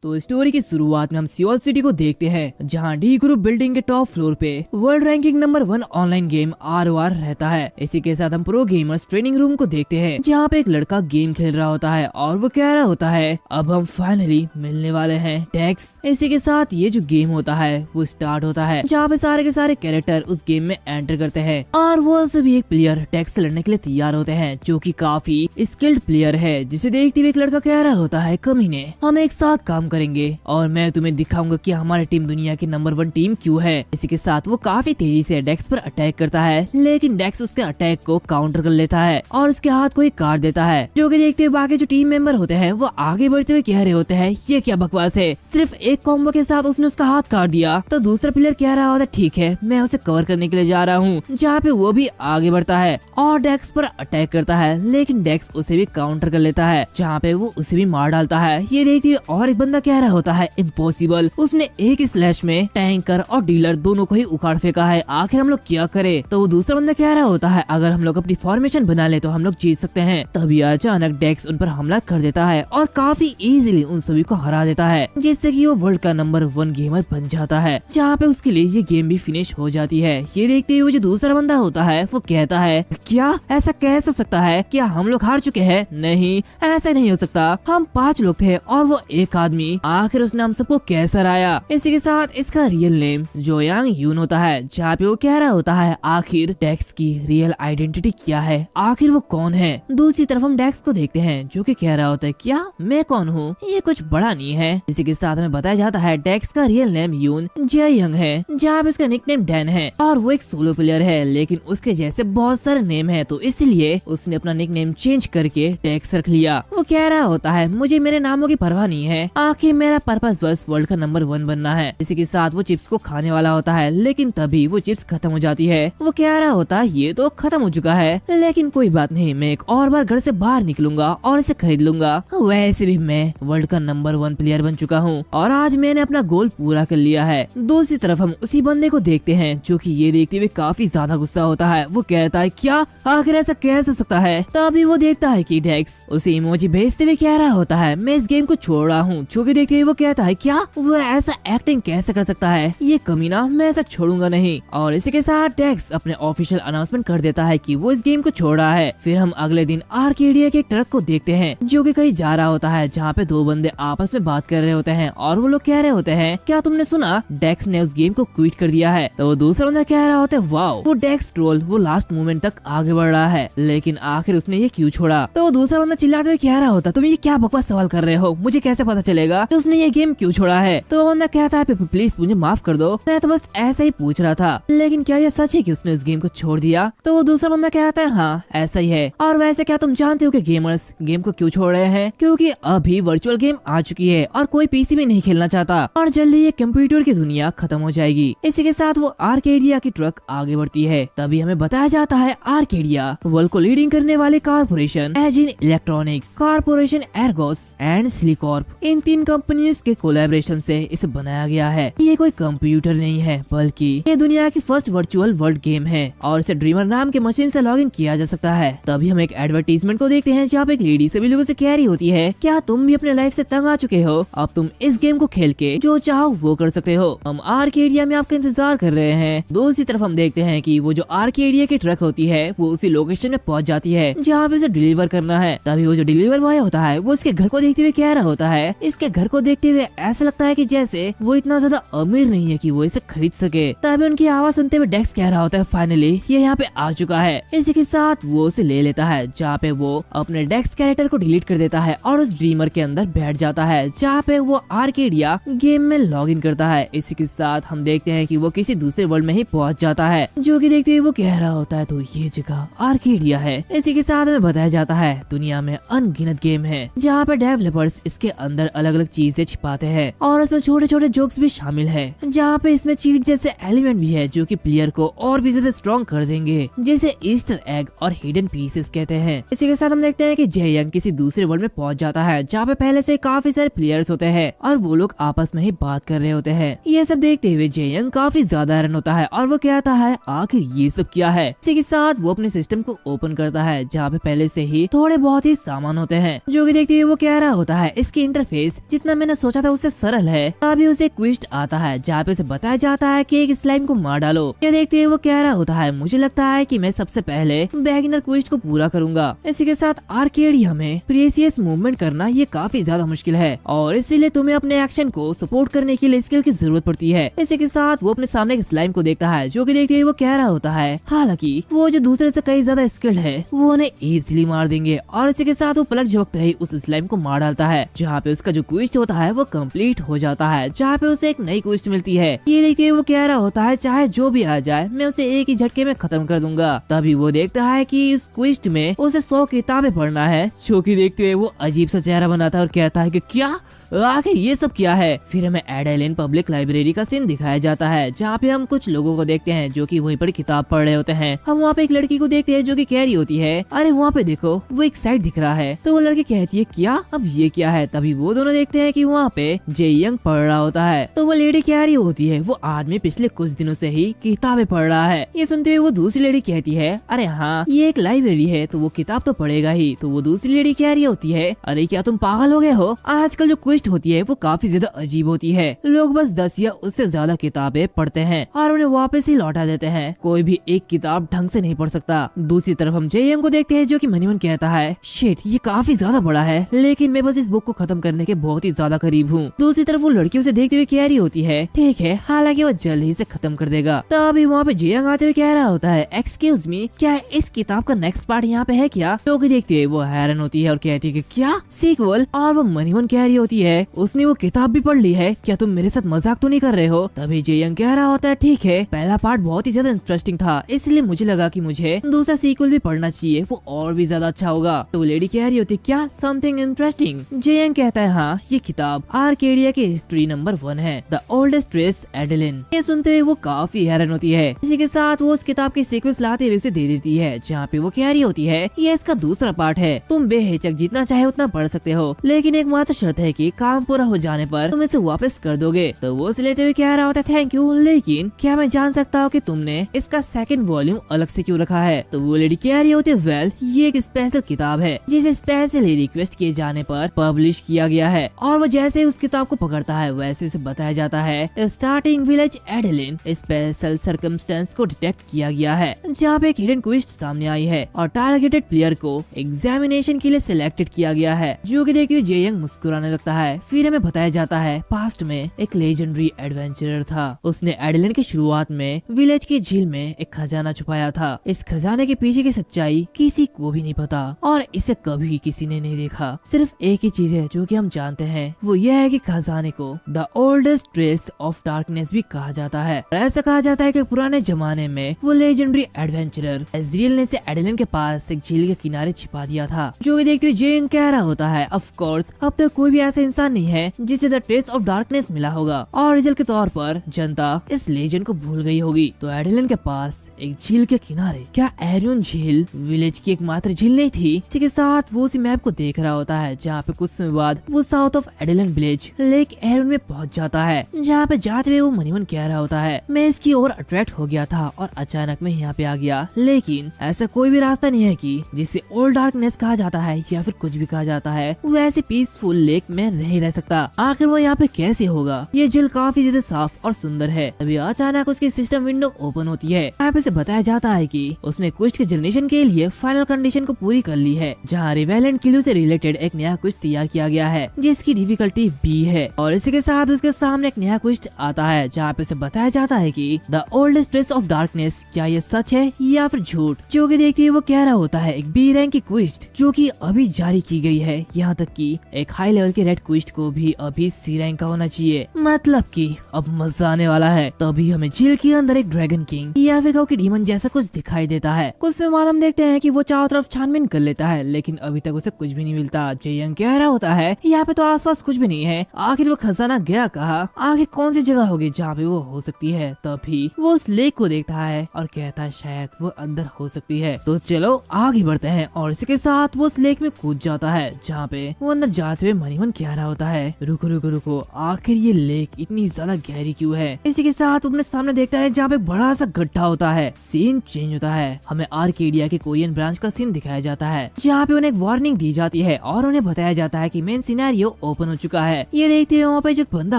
तो स्टोरी की शुरुआत में हम सियोल सिटी को देखते हैं, जहां डी ग्रुप बिल्डिंग के टॉप फ्लोर पे world ranking number 1 online game ROR रहता है। इसी के साथ हम प्रो गेमर्स ट्रेनिंग रूम को देखते हैं, जहां पे एक लड़का गेम खेल रहा होता है और वो कह रहा होता है अब हम फाइनली मिलने वाले हैं डेक्स। इसी के साथ ये जो गेम होता है वो स्टार्ट होता है, जहाँ पे सारे के सारे कैरेक्टर उस गेम में एंटर करते हैं और वो सभी एक प्लेयर डेक्स से लड़ने के लिए तैयार होते हैं, जो की काफी स्किल्ड प्लेयर है। जिसे देखते हुए एक लड़का कह रहा होता है कमीने, हम एक साथ काम करेंगे और मैं तुम्हें दिखाऊंगा कि हमारी टीम दुनिया की नंबर 1 टीम क्यों है। इसी के साथ वो काफी तेजी से डेक्स पर अटैक करता है, लेकिन डेक्स उसके अटैक को काउंटर कर लेता है और उसके हाथ को एक काट देता है, जो कि देखते हुए बाकी जो टीम मेंबर होते हैं वो आगे बढ़ते हुए कह रहे होते हैं ये क्या बकवास है, सिर्फ एक कॉम्बो के साथ उसने उसका हाथ काट दिया। तो दूसरा प्लेयर कह रहा होता है ठीक है मैं उसे कवर करने के लिए जा रहा हूँ, जहाँ पे वो भी आगे बढ़ता है और डेक्स पर अटैक करता है, लेकिन डेक्स उसे भी काउंटर कर लेता है, जहाँ पे वो उसे भी मार डालता है। ये देखते हुए और एक बंदा कह रहा होता है इम्पॉसिबल, उसने एक स्लैश में टैंकर और डीलर दोनों को ही उखाड़ फेंका है, आखिर हम लोग क्या करें। तो वो दूसरा बंदा कह रहा होता है अगर हम लोग अपनी फॉर्मेशन बना ले तो हम लोग जीत सकते हैं। तभी अचानक डेक्स उन पर हमला कर देता है और काफी इजीली उन सभी को हरा देता है, जिससे कि वो वर्ल्ड का नंबर 1 गेमर बन जाता है, जहाँ पे उसके लिए ये गेम भी फिनिश हो जाती है। ये देखते हुए जो दूसरा बंदा होता है वो कहता है क्या ऐसा कैसे हो सकता है, क्या हम लोग हार चुके हैं? नहीं ऐसा नहीं हो सकता, हम 5 लोग थे और वो एक आदमी, आखिर उसने हम सबको कैसे हराया। इसी के साथ इसका रियल नेम जो यांग यून होता है, जहाँ पे वो कह रहा होता है आखिर डेक्स की रियल आइडेंटिटी क्या है, आखिर वो कौन है। दूसरी तरफ हम डेक्स को देखते हैं जो कि कह रहा होता है क्या मैं कौन हूँ, ये कुछ बड़ा नहीं है। इसी के साथ हमें बताया जाता है डेक्स का रियल नेम यून जे यंग है, जहाँ पे उसका निकनेम डैन है और वो एक सोलो प्लेयर है, लेकिन उसके जैसे बहुत सारे नेम है, तो इसलिए उसने अपना निकनेम चेंज करके डेक्स रख लिया। वो कह रहा होता है मुझे मेरे नामों की परवाह नहीं है, आखिर मेरा पर्पस बस वर्ल्ड का नंबर 1 बनना है। इसी के साथ वो चिप्स को खाने वाला होता है, लेकिन तभी वो चिप्स खत्म हो जाती है। वो कह रहा होता है ये तो खत्म हो चुका है, लेकिन कोई बात नहीं, मैं एक और बार घर से बाहर निकलूंगा और इसे खरीद लूंगा। वैसे भी मैं वर्ल्ड का नंबर 1 प्लेयर बन चुका हूँ और आज मैंने अपना गोल पूरा कर लिया है। दूसरी तरफ हम उसी बंदे को देखते हैं जो कि ये देखते हुए काफी ज्यादा गुस्सा होता है। वो कहता है क्या आखिर ऐसा कैसे हो सकता है। तभी वो देखता है कि डेक्स उसे इमोजी भेजते हुए कह रहा होता है मैं इस गेम को छोड़ रहा हूँ, जो कि देखते हुए वो कहता है क्या वो ऐसा एक्टिंग कैसे कर सकता है, ये कमीना, मैं ऐसा छोड़ूंगा नहीं। और इसी के साथ डेक्स अपने ऑफिशियल अनाउंसमेंट कर देता है कि वो इस गेम को छोड़ रहा है। फिर हम अगले दिन आर्केडिया के एक ट्रक को देखते हैं जो कि कहीं जा रहा होता है, जहाँ पे 2 बंदे आपस में बात कर रहे होते हैं और वो लोग कह रहे होते हैं क्या तुमने सुना डेक्स ने उस गेम को क्विट कर दिया है। तो वो दूसरा बंदा कह रहा होता है वाओ, वो डेक्स ट्रोल वो लास्ट मोमेंट तक आगे बढ़ रहा है, लेकिन आखिर उसने ये क्यों छोड़ा। तो वो दूसरा बंदा चिल्लाते हुए कह रहा होता तुम ये क्या बकवास सवाल कर रहे हो, मुझे कैसे पता चलेगा कि उसने ये गेम क्यों छोड़ा है। तो वो बंदा कहता है प्लीज मुझे माफ कर दो, मैं तो बस ऐसा ही पूछ रहा था, लेकिन क्या ये सच है कि उसने उस गेम को छोड़ दिया। तो वो दूसरा बंदा कहता है हाँ ऐसा ही है, और वैसे क्या तुम जानते हो कि गेमर्स गेम को क्यों छोड़ रहे हैं, क्योंकि अभी वर्चुअल गेम आ चुकी है और कोई पीसी में नहीं खेलना चाहता और जल्दी ये कंप्यूटर की दुनिया खत्म हो जाएगी। इसी के साथ वो आर्केडिया की ट्रक आगे बढ़ती है। तभी हमें बताया जाता है आर्केडिया वर्ल्ड को लीडिंग करने वाले corporation Agin electronics, corporation Ergos and Silicorp, इन 3 कंपनीज के कोलैबोरेशन से इसे बनाया गया है। ये कोई कंप्यूटर नहीं है बल्कि ये दुनिया की फर्स्ट वर्चुअल वर्ल्ड गेम है और इसे ड्रीमर नाम के मशीन से लॉगिन किया जा सकता है। तभी हम एक एडवर्टीजमेंट को देखते हैं जहाँ पे एक लेडी सभी लोगों से कह रही होती है क्या तुम भी अपने लाइफ से तंग आ चुके हो, अब तुम इस गेम को खेल के जो चाहो वो कर सकते हो, हम आर्केडिया में आपका इंतजार कर रहे हैं। दूसरी तरफ हम देखते हैं कि वो जो आर्केडिया की ट्रक होती है वो उसी लोकेशन में पहुंच जाती है जहाँ पे उसे डिलीवर करना है। तभी वो जो डिलीवर बॉय होता है वो उसके घर को देखते हुए कह रहा होता है, इसके घर को देखते हुए ऐसा लगता है कि जैसे वो इतना ज्यादा अमीर नहीं है कि वो इसे खरीद सके। तभी उनकी आवाज सुनते हुए डेक्स कह रहा होता है फाइनली ये यहाँ पे आ चुका है। इसी के साथ वो उसे ले लेता है, जहाँ पे वो अपने डेक्स कैरेक्टर को डिलीट कर देता है और उस ड्रीमर के अंदर बैठ जाता है, जहाँ पे वो आर्केडिया गेम में लॉग इन करता है। इसी के साथ हम देखते हैं कि वो किसी दूसरे वर्ल्ड में ही पहुंच जाता है, जो कि देखते हुए वो कह रहा होता है तो ये जगह आर्केडिया है। इसी के साथ हमें बताया जाता है दुनिया में अनगिनत गेम है, जहाँ पे डेवलपर्स इसके अंदर अलग अलग चीजें छिपाते हैं और इसमें छोटे छोटे जोक्स भी शामिल है, जहाँ पे इसमें चीट जैसे एलिमेंट भी है जो कि प्लेयर को और भी ज्यादा स्ट्रॉन्ग कर देंगे, जैसे ईस्टर एग और हिडन पीसेस कहते हैं। इसी के साथ हम देखते हैं कि जे यंग किसी दूसरे वर्ल्ड में पहुंच जाता है, जहाँ पे पहले से काफी सारे प्लेयर्स होते हैं और वो लोग आपस में ही बात कर रहे होते हैं। ये सब देखते हुए जे यंग काफी ज्यादा हैरान होता है और वो कहता है आखिर ये सब क्या है। इसी के साथ वो अपने सिस्टम को ओपन करता है, जहाँ पे पहले से ही थोड़े बहुत ही सामान होते हैं, जो कि देखते हुए वो कह रहा होता है इसकी इंटरफेस जितना मैंने सोचा था उससे सरल है। अभी उसे क्विस्ट आता है जहाँ पे उसे बताया जाता है कि एक स्लाइम को मार डालो। ये देखते हुए वो कह रहा होता है, मुझे लगता है कि मैं सबसे पहले बिगिनर क्विस्ट को पूरा करूंगा। इसी के साथ आर्केडिया में प्रीसियस मूवमेंट करना ये काफी ज्यादा मुश्किल है और इसीलिए तुम्हें अपने एक्शन को सपोर्ट करने के लिए स्किल की जरूरत पड़ती है। इसी के साथ वो अपने सामने एक स्लाइम को देखता है जो कि देखते हुए वो कह रहा होता है, हालांकि वो जो दूसरे से कई ज्यादा स्किल्ड है वो उन्हें इजीली मार देंगे। और इसी के साथ वो पलक झपकते ही उस स्लाइम को मार डालता है, जहाँ पे उसका जो क्विस्ट होता है वो कंप्लीट हो जाता है, जहाँ पे उसे एक नई क्विस्ट मिलती है। ये देखिए वो कह रहा होता है, चाहे जो भी आ जाए मैं उसे एक ही झटके में खत्म कर दूंगा। तभी वो देखता है कि इस क्विस्ट में उसे 100 किताबें पढ़ना है, जो कि देखते हुए वो अजीब सा चेहरा बनाता है और कहता है कि क्या आखिर ये सब क्या है। फिर हमें एडेलेन पब्लिक लाइब्रेरी का सीन दिखाया जाता है, जहाँ पे हम कुछ लोगों को देखते हैं जो कि वहीं पर किताब पढ़ रहे होते हैं। हम वहाँ पे एक लड़की को देखते हैं जो कि कह रही होती है, अरे वहाँ पे देखो वो एक साइड दिख रहा है। तो वो लड़की कहती है, क्या अब ये क्या है। तभी वो दोनों देखते हैं कि वहाँ पे जे यंग पढ़ रहा होता है। तो वो लेडी कह रही होती है, वो आदमी पिछले कुछ दिनों से ही किताबें पढ़ रहा है। ये सुनते हुए वो दूसरी लेडी कहती है, अरे हाँ ये एक लाइब्रेरी है तो वो किताब तो पढ़ेगा ही। तो वो दूसरी लेडी कह रही होती है, अरे क्या तुम पागल हो गए हो, आजकल जो क्विस्ट होती है वो काफी ज्यादा अजीब होती है। लोग बस 10 या उससे ज्यादा किताबें पढ़ते हैं और उन्हें वापस ही लौटा देते हैं। कोई भी एक किताब ढंग से नहीं पढ़ सकता। दूसरी तरफ हम जेयंग को देखते हैं जो कि मन ही मन कहता है, शिट ये काफी ज्यादा बड़ा है, लेकिन मैं बस इस बुक को खत्म करने के बहुत ही ज्यादा करीब हूँ। दूसरी तरफ वो लड़कियों से देखते हुए कह रही होती है, ठीक है, हालांकि वो जल्द ही से खत्म कर देगा। तभी वहाँ पे जेयंग आते हुए कह रहा होता है, एक्सक्यूज मी, क्या इस किताब का नेक्स्ट पार्ट यहाँ पे है क्या। तो देखते हुए वो हैरान होती है और कहती है कि क्या सीक्वल। और वो मन ही मन कह रही होती है, उसने वो किताब भी पढ़ ली है, क्या तुम मेरे साथ मजाक तो नहीं कर रहे हो। तभी जेयंग कह रहा होता है, ठीक है, पहला पार्ट बहुत ही ज्यादा इंटरेस्टिंग था, इसलिए मुझे लगा कि मुझे दूसरा सीक्वल भी पढ़ना चाहिए, वो और भी ज्यादा अच्छा होगा। तो लेडी कह रही होती, क्या समथिंग इंटरेस्टिंग। जेयंग कहता है, हाँ ये किताब आर्केडिया की हिस्ट्री नंबर 1 है, द ओल्डेस्ट रेस एडेलिन। ये सुनते हुए वो काफी हैरान होती है। इसी के साथ वो उस किताब की सीक्वेंस लाते हुए उसे दे देती है, जहाँ पे वो कह रही होती है, ये इसका दूसरा पार्ट है, तुम बेहिचक जितना चाहे उतना पढ़ सकते हो, लेकिन एक मात्र शर्त है कि काम पूरा हो जाने पर तुम इसे वापस कर दोगे। तो वो उसे लेते हुए कह रहा होता है, थैंक यू, लेकिन क्या मैं जान सकता हूँ कि तुमने इसका सेकंड वॉल्यूम अलग से क्यों रखा है। तो वो लेडी कह रही होती है, वेल ये एक स्पेशल किताब है जिसे स्पेशली रिक्वेस्ट किए जाने पर पब्लिश किया गया है। और वो जैसे उस किताब को पकड़ता है वैसे उसे बताया जाता है, starting village Adeline special circumstance को डिटेक्ट किया गया है, जहाँ पे एक हिडन क्विस्ट सामने आई है और टारगेटेड प्लेयर को एग्जामिनेशन के लिए सिलेक्टेड किया गया है। जो कि देखते हुए जेयंग मुस्कुराने लगता है। फिर हमें बताया जाता है, पास्ट में एक लेजेंडरी एडवेंचरर था, उसने एडेलिन की शुरुआत में विलेज की झील में एक खजाना छुपाया था। इस खजाने के पीछे की सच्चाई किसी को भी नहीं पता और इसे कभी किसी ने नहीं देखा। सिर्फ एक ही चीज है जो कि हम जानते हैं, वो यह है कि खजाने को the oldest trace of darkness भी कहा जाता है। ऐसा कहा जाता है कि पुराने जमाने में वो लेजेंडरी एडवेंचरर एज़रियल ने इसे एडेलिन के पास एक झील के किनारे छिपा दिया था। जो कि देखते हुए जेयंग कह रहा होता है, ऑफ कोर्स अब तक कोई भी ऐसा इंसान नहीं है जिसे द ट्रेस ऑफ डार्कनेस मिला होगा और रिजल्ट के तौर पर जनता इस लेजेंड को भूल गई होगी। तो एडेलिन के पास एक झील के किनारे, क्या एरियन झील विलेज की एकमात्र झील नहीं थी। इसी के साथ वो उसी मैप को देख रहा होता है, जहाँ पे कुछ समय बाद वो south of Adeline village lake Arian में पहुंच जाता है। जहाँ पे जाते हुए वो मनी मन कह रहा होता है, मैं इसकी ओर अट्रैक्ट हो गया था और अचानक मैं यहाँ पे आ गया, लेकिन ऐसा कोई भी रास्ता नहीं है कि जिसे ओल्ड डार्कनेस कहा जाता है या फिर कुछ भी कहा जाता है वो ऐसी पीसफुल लेक में नहीं रह सकता। आखिर वो यहाँ पे कैसे होगा। ये झील काफी ज्यादा साफ और सुंदर है। तभी अचानक उसकी सिस्टम विंडो ओपन होती है। यहाँ पे उसे बताया जाता है कि उसने क्विस्ट के जनरेशन के लिए फाइनल कंडीशन को पूरी कर ली है, जहाँ रिवेलेंट किलू से रिलेटेड एक नया क्विस्ट तैयार किया गया है जिसकी डिफिकल्टी बी है। और इसी के साथ उसके सामने एक नया क्विस्ट आता है, जहाँ पे उसे बताया जाता है कि the oldest trace of darkness, क्या ये सच है या फिर झूठ। जो कि देखते ही वो कह रहा होता है, एक बी रैंक की क्विस्ट जो कि अभी जारी की गई है, यहाँ तक कि एक हाई लेवल के रेड क्विस्ट को भी अभी सी रैंक का होना चाहिए, मतलब कि अब मजा आने वाला है। तभी हमें झील के अंदर एक ड्रैगन किंग या फिर कि डीमन जैसा कुछ दिखाई देता है। कुछ समय बाद हम देखते हैं कि वो चारों तरफ छानबीन कर लेता है, लेकिन अभी तक उसे कुछ भी नहीं मिलता। जेयंग कह रहा होता है, यहाँ पे तो आसपास कुछ भी नहीं है, आखिर वो खजाना गया कहाँ, आखिर कौन सी जगह होगी जहाँ पे वो हो सकती है। तभी वो उस लेक को देखता है और कहता है शायद वो अंदर हो सकती है। तो चलो आगे बढ़ते हैं। और इसी के साथ वो उस लेक में कूद जाता है, जहाँ पे वो अंदर जाते हुए मनी मन कह रहा होता है रुको रुको रुको, आखिर ये लेक इतनी ज्यादा गहरी क्यों है। इसी के साथ अपने सामने देखता है जहाँ पे बड़ा सा गड्ढा होता है। सीन चेंज होता है, हमें आर्केडिया के कोरियन ब्रांच का सीन दिखाया जाता है जहाँ पे उन्हें एक वार्निंग दी जाती है और उन्हें बताया जाता है कि मेन सिनेरियो ओपन हो चुका है। ये देखते हुए वहाँ पे जो बंदा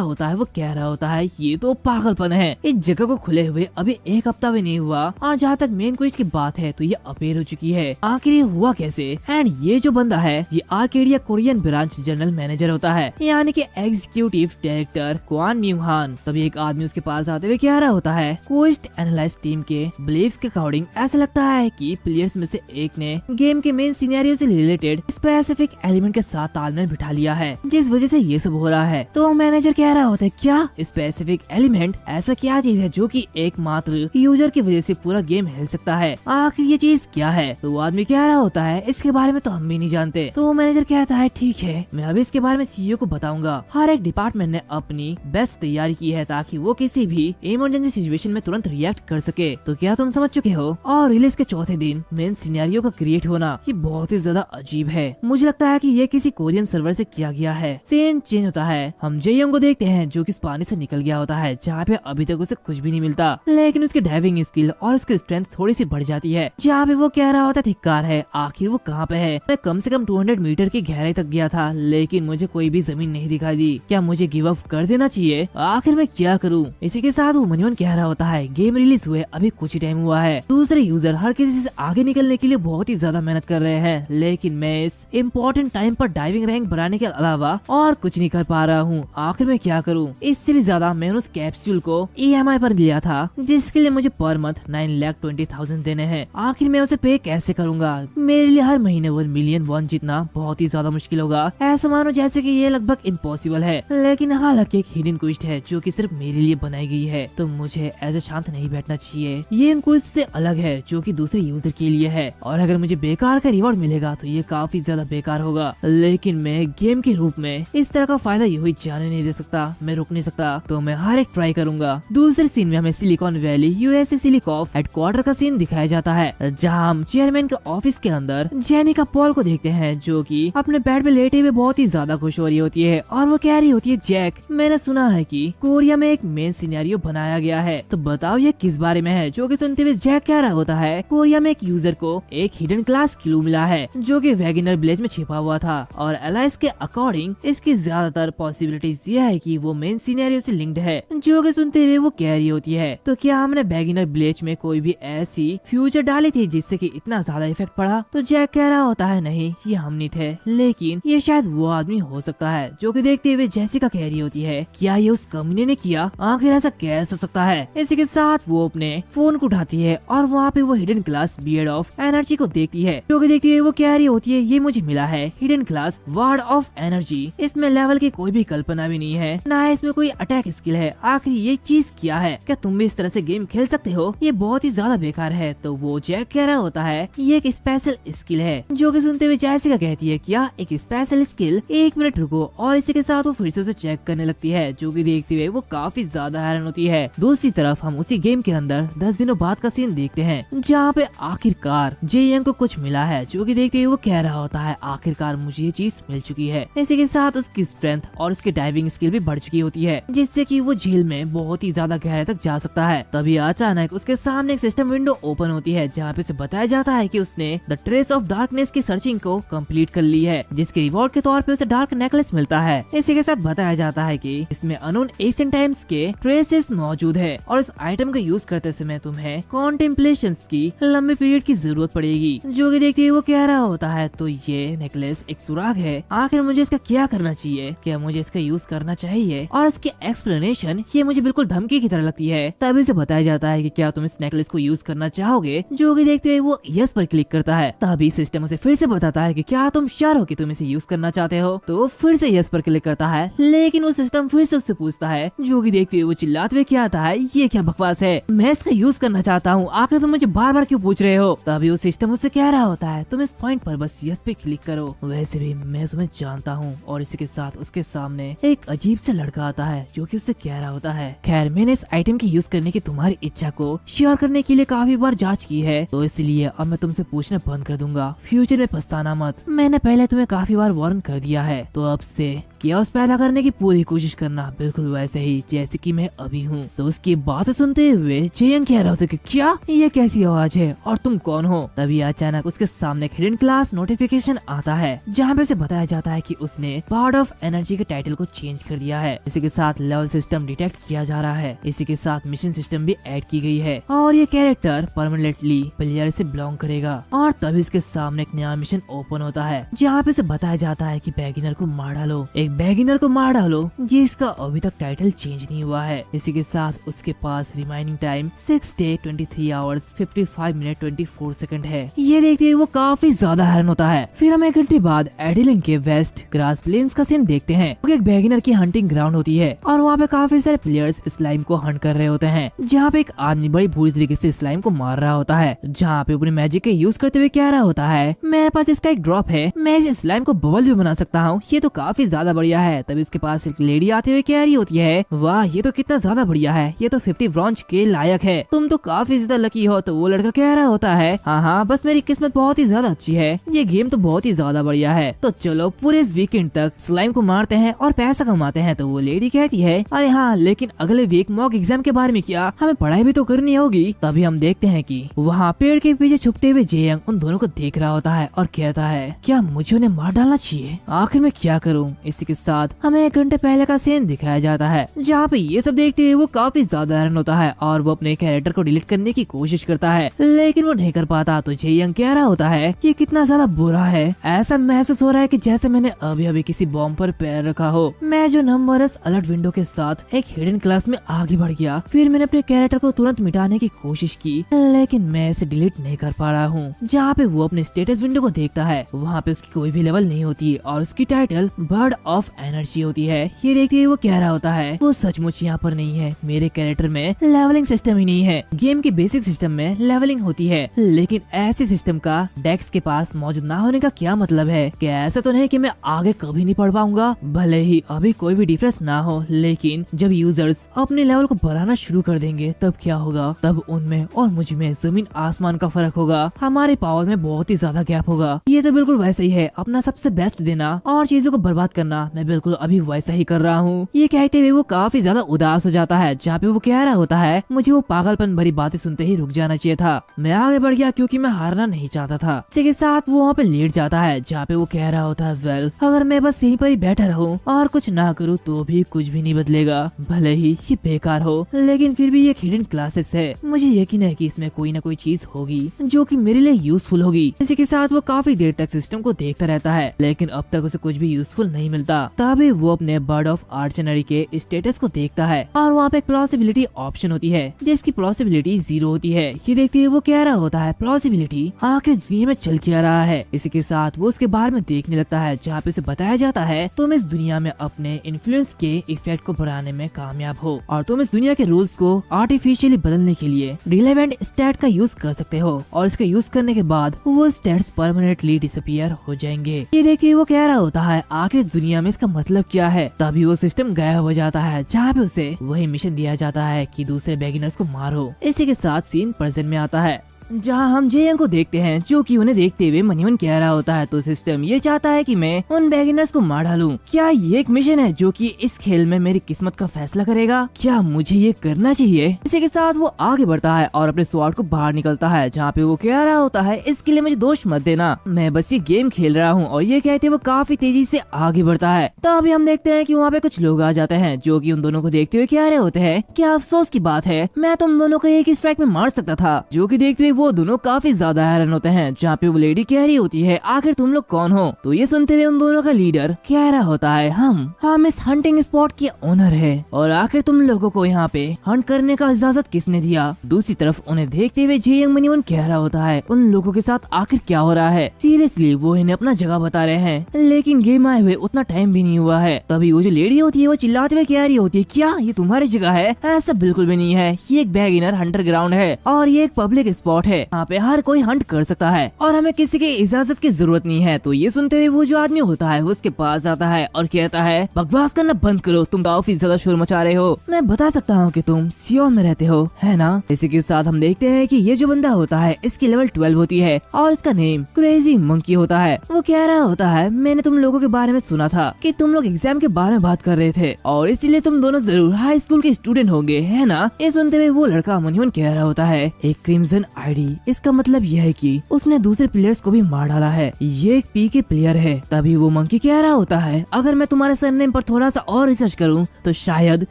होता है वो कह रहा होता है ये तो पागलपन है, इस जगह को खुले हुए अभी एक हफ्ता भी नहीं हुआ और जहाँ तक मेन क्वेस्ट की बात है तो ये अपेयर हो चुकी है। आखिर ये हुआ कैसे। एंड ये जो बंदा है ये Arcadia Korean branch general manager होता है, यानी कि एग्जीक्यूटिव डायरेक्टर क्वान म्यूंग हान। तभी एक आदमी उसके पास आते हुए कह रहा होता है क्वेस्ट एनालाइज टीम के बिलीव्स के अकॉर्डिंग ऐसा लगता है कि प्लेयर्स में से एक ने गेम के मेन सिनेरियो से रिलेटेड स्पेसिफिक एलिमेंट के साथ तालमेल बिठा लिया है, जिस वजह से ये सब हो रहा है। तो मैनेजर कह रहा होता है क्या स्पेसिफिक एलिमेंट, ऐसा क्या चीज है जो कि एकमात्र यूजर की वजह से पूरा गेम हिल सकता है, आखिर ये चीज क्या है। तो वो आदमी कह रहा होता है इसके बारे में तो हम भी नहीं जानते। तो मैनेजर कहता है ठीक है, मैं अभी इसके बारे में सीईओ को बताऊंगा। हर एक डिपार्टमेंट ने अपनी बेस्ट तैयारी की है ताकि वो किसी भी इमरजेंसी सिचुएशन में तुरंत रिएक्ट कर सके। तो क्या तुम समझ चुके हो। और रिलीज के चौथे दिन मेन सिनेरियो का क्रिएट होना ये बहुत ही ज्यादा अजीब है। मुझे लगता है कि ये किसी कोरियन सर्वर से किया गया है। सीन चेंज होता है, हम जेयोंग को देखते हैं जो कि इस पानी से निकल गया होता है जहाँ पे अभी तक उसे कुछ भी नहीं मिलता, लेकिन उसकी डाइविंग स्किल और उसकी स्ट्रेंथ थोड़ी सी बढ़ जाती है। जहाँ पे वो कह रहा होता है धिक्कार है, आखिर वो कहाँ पे है। मैं कम से कम 200 मीटर की गहराई तक गया था लेकिन मुझे कोई भी जमीन नहीं दिखाई दी। क्या मुझे गिव अप कर देना चाहिए, आखिर मैं क्या करूँ। इसी के साथ वो मनोवन कह रहा होता है गेम रिलीज हुए अभी कुछ ही टाइम हुआ है, दूसरे यूजर हर किसी से आगे निकलने के लिए बहुत ही ज्यादा मेहनत कर रहे हैं, लेकिन मैं इस इम्पोर्टेंट टाइम पर डाइविंग रैंक बढ़ाने के अलावा और कुछ नहीं कर पा रहा हूँ। आखिर मैं क्या करूँ। इससे भी ज्यादा मैंने उस कैप्सूल को EMI पर लिया था जिसके लिए मुझे पर मंथ 9,20,000 देने हैं। आखिर मैं उसे पे कैसे करूँगा। मेरे लिए हर महीने 1 मिलियन वॉन जीतना बहुत ही ज्यादा मुश्किल होगा। ऐसा मानो जैसे कि ये लगभग इम्पॉसिबल है, लेकिन हालांकि एक हिडन क्वेस्ट है जो कि सिर्फ मेरे लिए बनाई गई है, तो मुझे ऐसे शांत नहीं बैठना चाहिए। ये इन क्वेस्ट से अलग है जो कि दूसरे यूजर के लिए है, और अगर मुझे बेकार का रिवॉर्ड मिलेगा तो ये काफी ज्यादा बेकार होगा। लेकिन मैं गेम के रूप में इस तरह का फायदा यूं जाने नहीं दे सकता, मैं रुक नहीं सकता, तो मैं हर एक ट्राई करूंगा। दूसरे सीन में हमें सिलिकॉन वैली यूएसए सिलिकॉफ हेडक्वार्टर का सीन दिखाया जाता है जहां हम चेयरमैन के ऑफिस के अंदर जेनिका पॉल को देखते हैं जो कि अपने बेड पे लेटे हुए बहुत ही ज्यादा खुश हो रही होती है और वो कह रही होती है जैक, मैंने सुना है कि कोरिया में एक मेन सिनेरियो बनाया गया है, तो बताओ ये किस बारे में है। जो कि सुनते हुए जैक कह रहा होता है कोरिया में एक यूजर को एक हिडन क्लास क्लू मिला है जो कि वैगनर विलेज में छिपा हुआ था, और एलाइस के अकॉर्डिंग इसकी ज्यादातर पॉसिबिलिटीज ये है कि वो मेन सिनेरियो से लिंक्ड है। जो कि सुनते हुए वो कह रही होती है तो क्या हमने वैगनर विलेज में कोई भी ऐसी फ्यूचर डाली थी जिससे कि इतना ज्यादा इफेक्ट पड़ा। तो जैक कह रहा होता है नहीं ये हम नहीं थे, लेकिन ये शायद वो आदमी हो सकता है। जो कि देखते हुए जेसिका कह रही होती है क्या ये उस कमीने ने किया, आखिर ऐसा कैसे हो सकता है। इसी के साथ वो अपने फोन को उठाती है और वहाँ पे वो hidden class beard of energy को देखती है। जो कि देखती है वो कह रही होती है ये मुझे मिला है hidden class ward of energy, इसमें लेवल की कोई भी कल्पना भी नहीं है, ना इसमें कोई अटैक स्किल है, आखिर ये चीज क्या है, क्या तुम भी इस तरह से गेम खेल सकते हो, ये बहुत ही ज्यादा बेकार है। तो वो जैक कह रहा होता है ये एक स्पेशल स्किल है। जो कि सुनते हुए जैसिका कहती है क्या एक स्पेशल स्किल, 1 मिनट रुको, और इसी के साथ वो फिर से उसे चेक करने लगती है। जो कि देखते हुए वो काफी ज्यादा हैरान होती है। दूसरी तरफ हम उसी गेम के अंदर 10 दिनों बाद का सीन देखते हैं जहाँ पे आखिरकार जेयंग को कुछ मिला है। जो कि देखते हुए वो कह रहा होता है आखिरकार मुझे ये चीज मिल चुकी है। इसी के साथ उसकी स्ट्रेंथ और उसकी डाइविंग स्किल भी बढ़ चुकी होती है जिससे कि वो झील में बहुत ही ज्यादा गहराई तक जा सकता है। तभी अचानक उसके सामने एक सिस्टम विंडो ओपन होती है जहाँ पे उसे बताया जाता है कि उसने द ट्रेस ऑफ डार्कनेस की सर्चिंग को कंप्लीट कर ली है, जिसके रिवॉर्ड के तौर पे उसे डार्क नेकलेस मिलता है। इसी के साथ बताया जाता है कि इसमें अननोन एशियन टाइम्स के ट्रेसेस मौजूद है और इस आइटम का यूज करते समय तुम्हें कॉन्टेम्पलेशंस की लंबे पीरियड की जरूरत पड़ेगी। जो कि देखते हुए वो कह रहा होता है तो ये नेकलेस एक सुराग है, आखिर मुझे इसका क्या करना चाहिए, क्या मुझे इसका यूज करना चाहिए, और इसकी एक्सप्लेनेशन ये मुझे बिल्कुल धमकी की तरह लगती है। तभी उसे बताया जाता है कि क्या तुम इस नेकलेस को यूज करना चाहोगे। जो कि देखते हुए वो यस पर क्लिक करता है। तभी सिस्टम उसे फिर से बताता है कि क्या तुम श्योर हो कि तुम इसे यूज करना चाहते हो। तो फिर से यस पर क्लिक करता है, लेकिन वो सिस्टम फिर से उससे पूछता है। जो कि देखते हुए वो चिल्लाते हुए क्या आता है ये क्या बकवास है, मैं इसका यूज करना चाहता हूँ, आखिर तुम मुझे बार बार क्यों पूछ रहे हो। तभी वो सिस्टम उससे कह रहा होता है तुम इस पॉइंट पर बस यस पे क्लिक करो, वैसे भी मैं तुम्हें जानता हूँ। और इसी के साथ उसके सामने एक अजीब से लड़का आता है जो कि उससे कह रहा होता है खैर मैंने इस आइटम की यूज करने की तुम्हारी इच्छा को श्योर करने के लिए काफी बार जांच की है, तो इसलिए अब मैं तुमसे पूछना बंद कर दूंगा, फ्यूचर में पछताना मत। मैंने पहले तुम्हें काफी बार वार्न कर दिया है, तो अब से chaos पैदा करने की पूरी कोशिश करना, बिल्कुल वैसे ही जैसे कि मैं अभी हूँ। तो उसकी बात सुनते हुए जेयंग कह रहा था कि क्या ये कैसी आवाज है और तुम कौन हो। तभी अचानक उसके सामने एक हिडन क्लास नोटिफिकेशन आता है जहाँ पे उसे बताया जाता है कि उसने पार्ट ऑफ एनर्जी के टाइटल को चेंज कर दिया है। इसी के साथ लेवल सिस्टम डिटेक्ट किया जा रहा है। इसी के साथ मिशन सिस्टम भी ऐड की गई है और ये कैरेक्टर परमानेंटली प्लेयर से बिलोंग करेगा। और तभी उसके सामने एक नया मिशन ओपन होता है जहाँ पे उसे बताया जाता है कि बेगिनर को मार डालो, एक बेगिनर को मार डालो जिसका अभी तक टाइटल चेंज नहीं हुआ है। इसी के साथ उसके पास remaining time 6 day 23 hours 55 minute 24 second है। ये देखते हुए वो काफी ज्यादा हैरान होता है। फिर हम 1 घंटे बाद एडिलिन के वेस्ट ग्रास प्लेन्स का सीन देखते हैं। एक बेगिनर की हंटिंग ग्राउंड होती है और वहाँ पे काफी सारे प्लेयर्स स्लाइम को हंट कर रहे होते हैं, जहाँ पे एक आदमी बड़ी बुरी तरीके से स्लाइम को मार रहा होता है, जहाँ पे अपने मैजिक के यूज करते हुए कह रहा होता है मेरे पास इसका एक ड्रॉप है, मैं इस स्लाइम को बबल भी बना सकता हूँ, ये तो काफी ज्यादा बढ़िया है। तभी उसके पास एक लेडी आते हुए कह रही होती है वाह ये तो कितना ज्यादा बढ़िया है, ये तो 50 ब्रॉन्ज के लायक है, तुम तो काफी ज्यादा लकी हो। तो वो लड़का कह रहा होता है हाँ बस मेरी किस्मत बहुत ही ज्यादा अच्छी है, ये गेम तो बहुत ही ज्यादा बढ़िया है, तो चलो पूरे इस वीकेंड तक स्लाइम को मारते हैं और पैसा कमाते हैं। तो वो लेडी कहती है अरे हाँ लेकिन अगले वीक मॉक एग्जाम के बारे में क्या, हमें पढ़ाई भी तो करनी होगी। तभी हम देखते हैं कि वहाँ पेड़ के पीछे छुपते हुए जेयंग उन दोनों को देख रहा होता है और कहता है क्या मुझे उन्हें मार डालना चाहिए, आखिर मैं क्या करूँ। इसी के साथ हमें 1 घंटे पहले का सीन दिखाया जाता है जहाँ पे ये सब देखते हुए वो काफी ज्यादा हैरान होता है और वो अपने कैरेक्टर को डिलीट करने की कोशिश करता है लेकिन वो नहीं कर पाता। तो जेयंग कह रहा होता है कि कितना ज्यादा बुरा है, ऐसा महसूस हो रहा है कि जैसे मैंने अभी अभी किसी बॉम्ब पर पैर रखा हो। मैं जो नंबरस अलर्ट विंडो के साथ एक हिडन क्लास में आगे बढ़ गया, फिर मैंने अपने कैरेक्टर को तुरंत मिटाने की कोशिश की लेकिन मैं इसे डिलीट नहीं कर पा रहा हूँ। जहाँ पे वो अपने स्टेटस विंडो को देखता है वहाँ पे उसकी कोई भी लेवल नहीं होती और उसकी टाइटल बर्ड ऑफ एनर्जी होती है। ये देखते हुए वो कह रहा होता है वो सचमुच यहाँ पर नहीं है, मेरे कैरेक्टर में लेवलिंग सिस्टम ही नहीं है। गेम के बेसिक सिस्टम में लेवलिंग होती है लेकिन ऐसे सिस्टम का डेक्स के पास मौजूद ना होने का क्या मतलब है। क्या ऐसा तो नहीं कि मैं आगे कभी नहीं पढ़ पाऊंगा, भले ही अभी कोई भी डिफरेंस ना हो, लेकिन जब यूजर्स अपने लेवल को बढ़ाना शुरू कर देंगे तब क्या होगा, तब उनमें और मुझ में जमीन आसमान का फर्क होगा, हमारे पावर में बहुत ही ज्यादा गैप होगा। ये तो बिल्कुल वैसा ही है, अपना सबसे बेस्ट देना और चीजों को बर्बाद करना, मैं बिल्कुल अभी वैसा ही कर रहा हूँ। ये कहते हुए वो काफी ज्यादा उदास हो जाता है जहाँ पे वो कह रहा होता है मुझे वो पागलपन भरी बातें सुनते ही रुक जाना चाहिए था, मैं आगे बढ़ गया क्योंकि मैं हारना नहीं चाहता था। इसी के साथ वो वहाँ पे लेट जाता है जहाँ पे वो कह रहा होता है वेल अगर मैं बस यहीं पर ही बैठा रहूं और कुछ ना करूँ तो भी कुछ भी नहीं बदलेगा, भले ही ये बेकार हो लेकिन फिर भी ये हिडन क्लासेस है, मुझे यकीन है कि इसमें कोई ना कोई चीज होगी जो कि मेरे लिए यूजफुल होगी। इसी के साथ वो काफी देर तक सिस्टम को देखता रहता है लेकिन अब तक उसे कुछ भी यूजफुल नहीं मिलता। तभी वो अपने बर्ड ऑफ आर्चनरी के स्टेटस को देखता है और वहाँ पे एक प्लॉसिबिलिटी ऑप्शन होती है जिसकी प्लॉसिबिलिटी 0 होती है। ये देखते हुए वो कह रहा होता है प्लॉसिबिलिटी आखिर दुनिया में चल क्या रहा है। इसी के साथ वो उसके बारे में देखने लगता है जहाँ पे उसे बताया जाता है तुम इस दुनिया में अपने इन्फ्लुएंस के इफेक्ट को बढ़ाने में कामयाब हो और तुम इस दुनिया के रूल्स को आर्टिफिशियली बदलने के लिए रिलेवेंट स्टैट का यूज कर सकते हो और इसका यूज करने के बाद वो स्टैट्स परमानेंटली डिसअपियर हो जाएंगे। ये देखिए वो कह रहा होता है आखिर दुनिया में इसका मतलब क्या है। तभी वो सिस्टम गायब हो जाता है जहाँ पे उसे वही मिशन दिया जाता है कि दूसरे बेगिनर्स को मारो। इसी के साथ सीन प्रेजेंट में आता है जहाँ हम जेयंग को देखते हैं जो कि उन्हें देखते हुए मन ही मन कह रहा होता है तो सिस्टम ये चाहता है कि मैं उन बेगिनर्स को मार डालूं। क्या ये एक मिशन है जो कि इस खेल में मेरी किस्मत का फैसला करेगा, क्या मुझे ये करना चाहिए। इसी के साथ वो आगे बढ़ता है और अपने स्वॉर्ड को बाहर निकलता है जहाँ पे वो कह रहा होता है इसके लिए मुझे दोष मत देना, मैं बस ये गेम खेल रहा हूँ। और ये कहते वो काफी तेजी से आगे बढ़ता है। तो अभी हम देखते हैं कि वहाँ पे कुछ लोग आ जाते हैं जो कि उन दोनों को देखते हुए कह रहे होते हैं क्या अफसोस की बात है, मैं तुम दोनों को एक स्ट्राइक में मार सकता था। जो कि देखते हुए वो दोनों काफी ज्यादा हैरान होते हैं जहाँ पे वो लेडी कह रही होती है आखिर तुम लोग कौन हो। तो ये सुनते हुए उन दोनों का लीडर कह रहा होता है हम इस हंटिंग स्पॉट के ओनर है और आखिर तुम लोगों को यहाँ पे हंट करने का इजाजत किसने दिया। दूसरी तरफ उन्हें देखते हुए जेयंग मनी मन कह रहा होता है उन लोगों के साथ आखिर क्या हो रहा है, सीरियसली वो इन्हें अपना जगह बता रहे हैं लेकिन गेम आए हुए उतना टाइम भी नहीं हुआ है। तभी वो जो लेडी होती है वो चिल्लाते हुए कह रही होती है क्या ये तुम्हारी जगह है, ऐसा बिल्कुल भी नहीं है, ये एक बिगिनर हंटर ग्राउंड है और ये एक पब्लिक स्पॉट है, यहाँ पे हर कोई हंट कर सकता है और हमें किसी की इजाजत की जरूरत नहीं है। तो ये सुनते हुए वो जो आदमी होता है उसके पास आता है और कहता है बकवास करना बंद करो, तुम काफी ज्यादा शोर मचा रहे हो। मैं बता सकता हूँ कि तुम सियोल में रहते हो, है ना। इसी के साथ हम देखते हैं कि ये जो बंदा होता है इसकी लेवल 12 होती है और इसका नेम क्रेजी मंकी होता है। वो कह रहा होता है मैंने तुम लोगों के बारे में सुना था कि तुम लोग एग्जाम के बारे में बात कर रहे थे और इसलिए तुम दोनों जरूर हाई स्कूल के स्टूडेंट होंगे, है ना। ये सुनते हुए वो लड़का मुनिवन कह रहा होता है एक क्रिम्सन आईडी, इसका मतलब यह है कि उसने दूसरे प्लेयर्स को भी मार डाला है, ये एक पी के प्लेयर है। तभी वो मंकी कह रहा होता है अगर मैं तुम्हारे सरनेम पर थोड़ा सा और रिसर्च करूँ तो शायद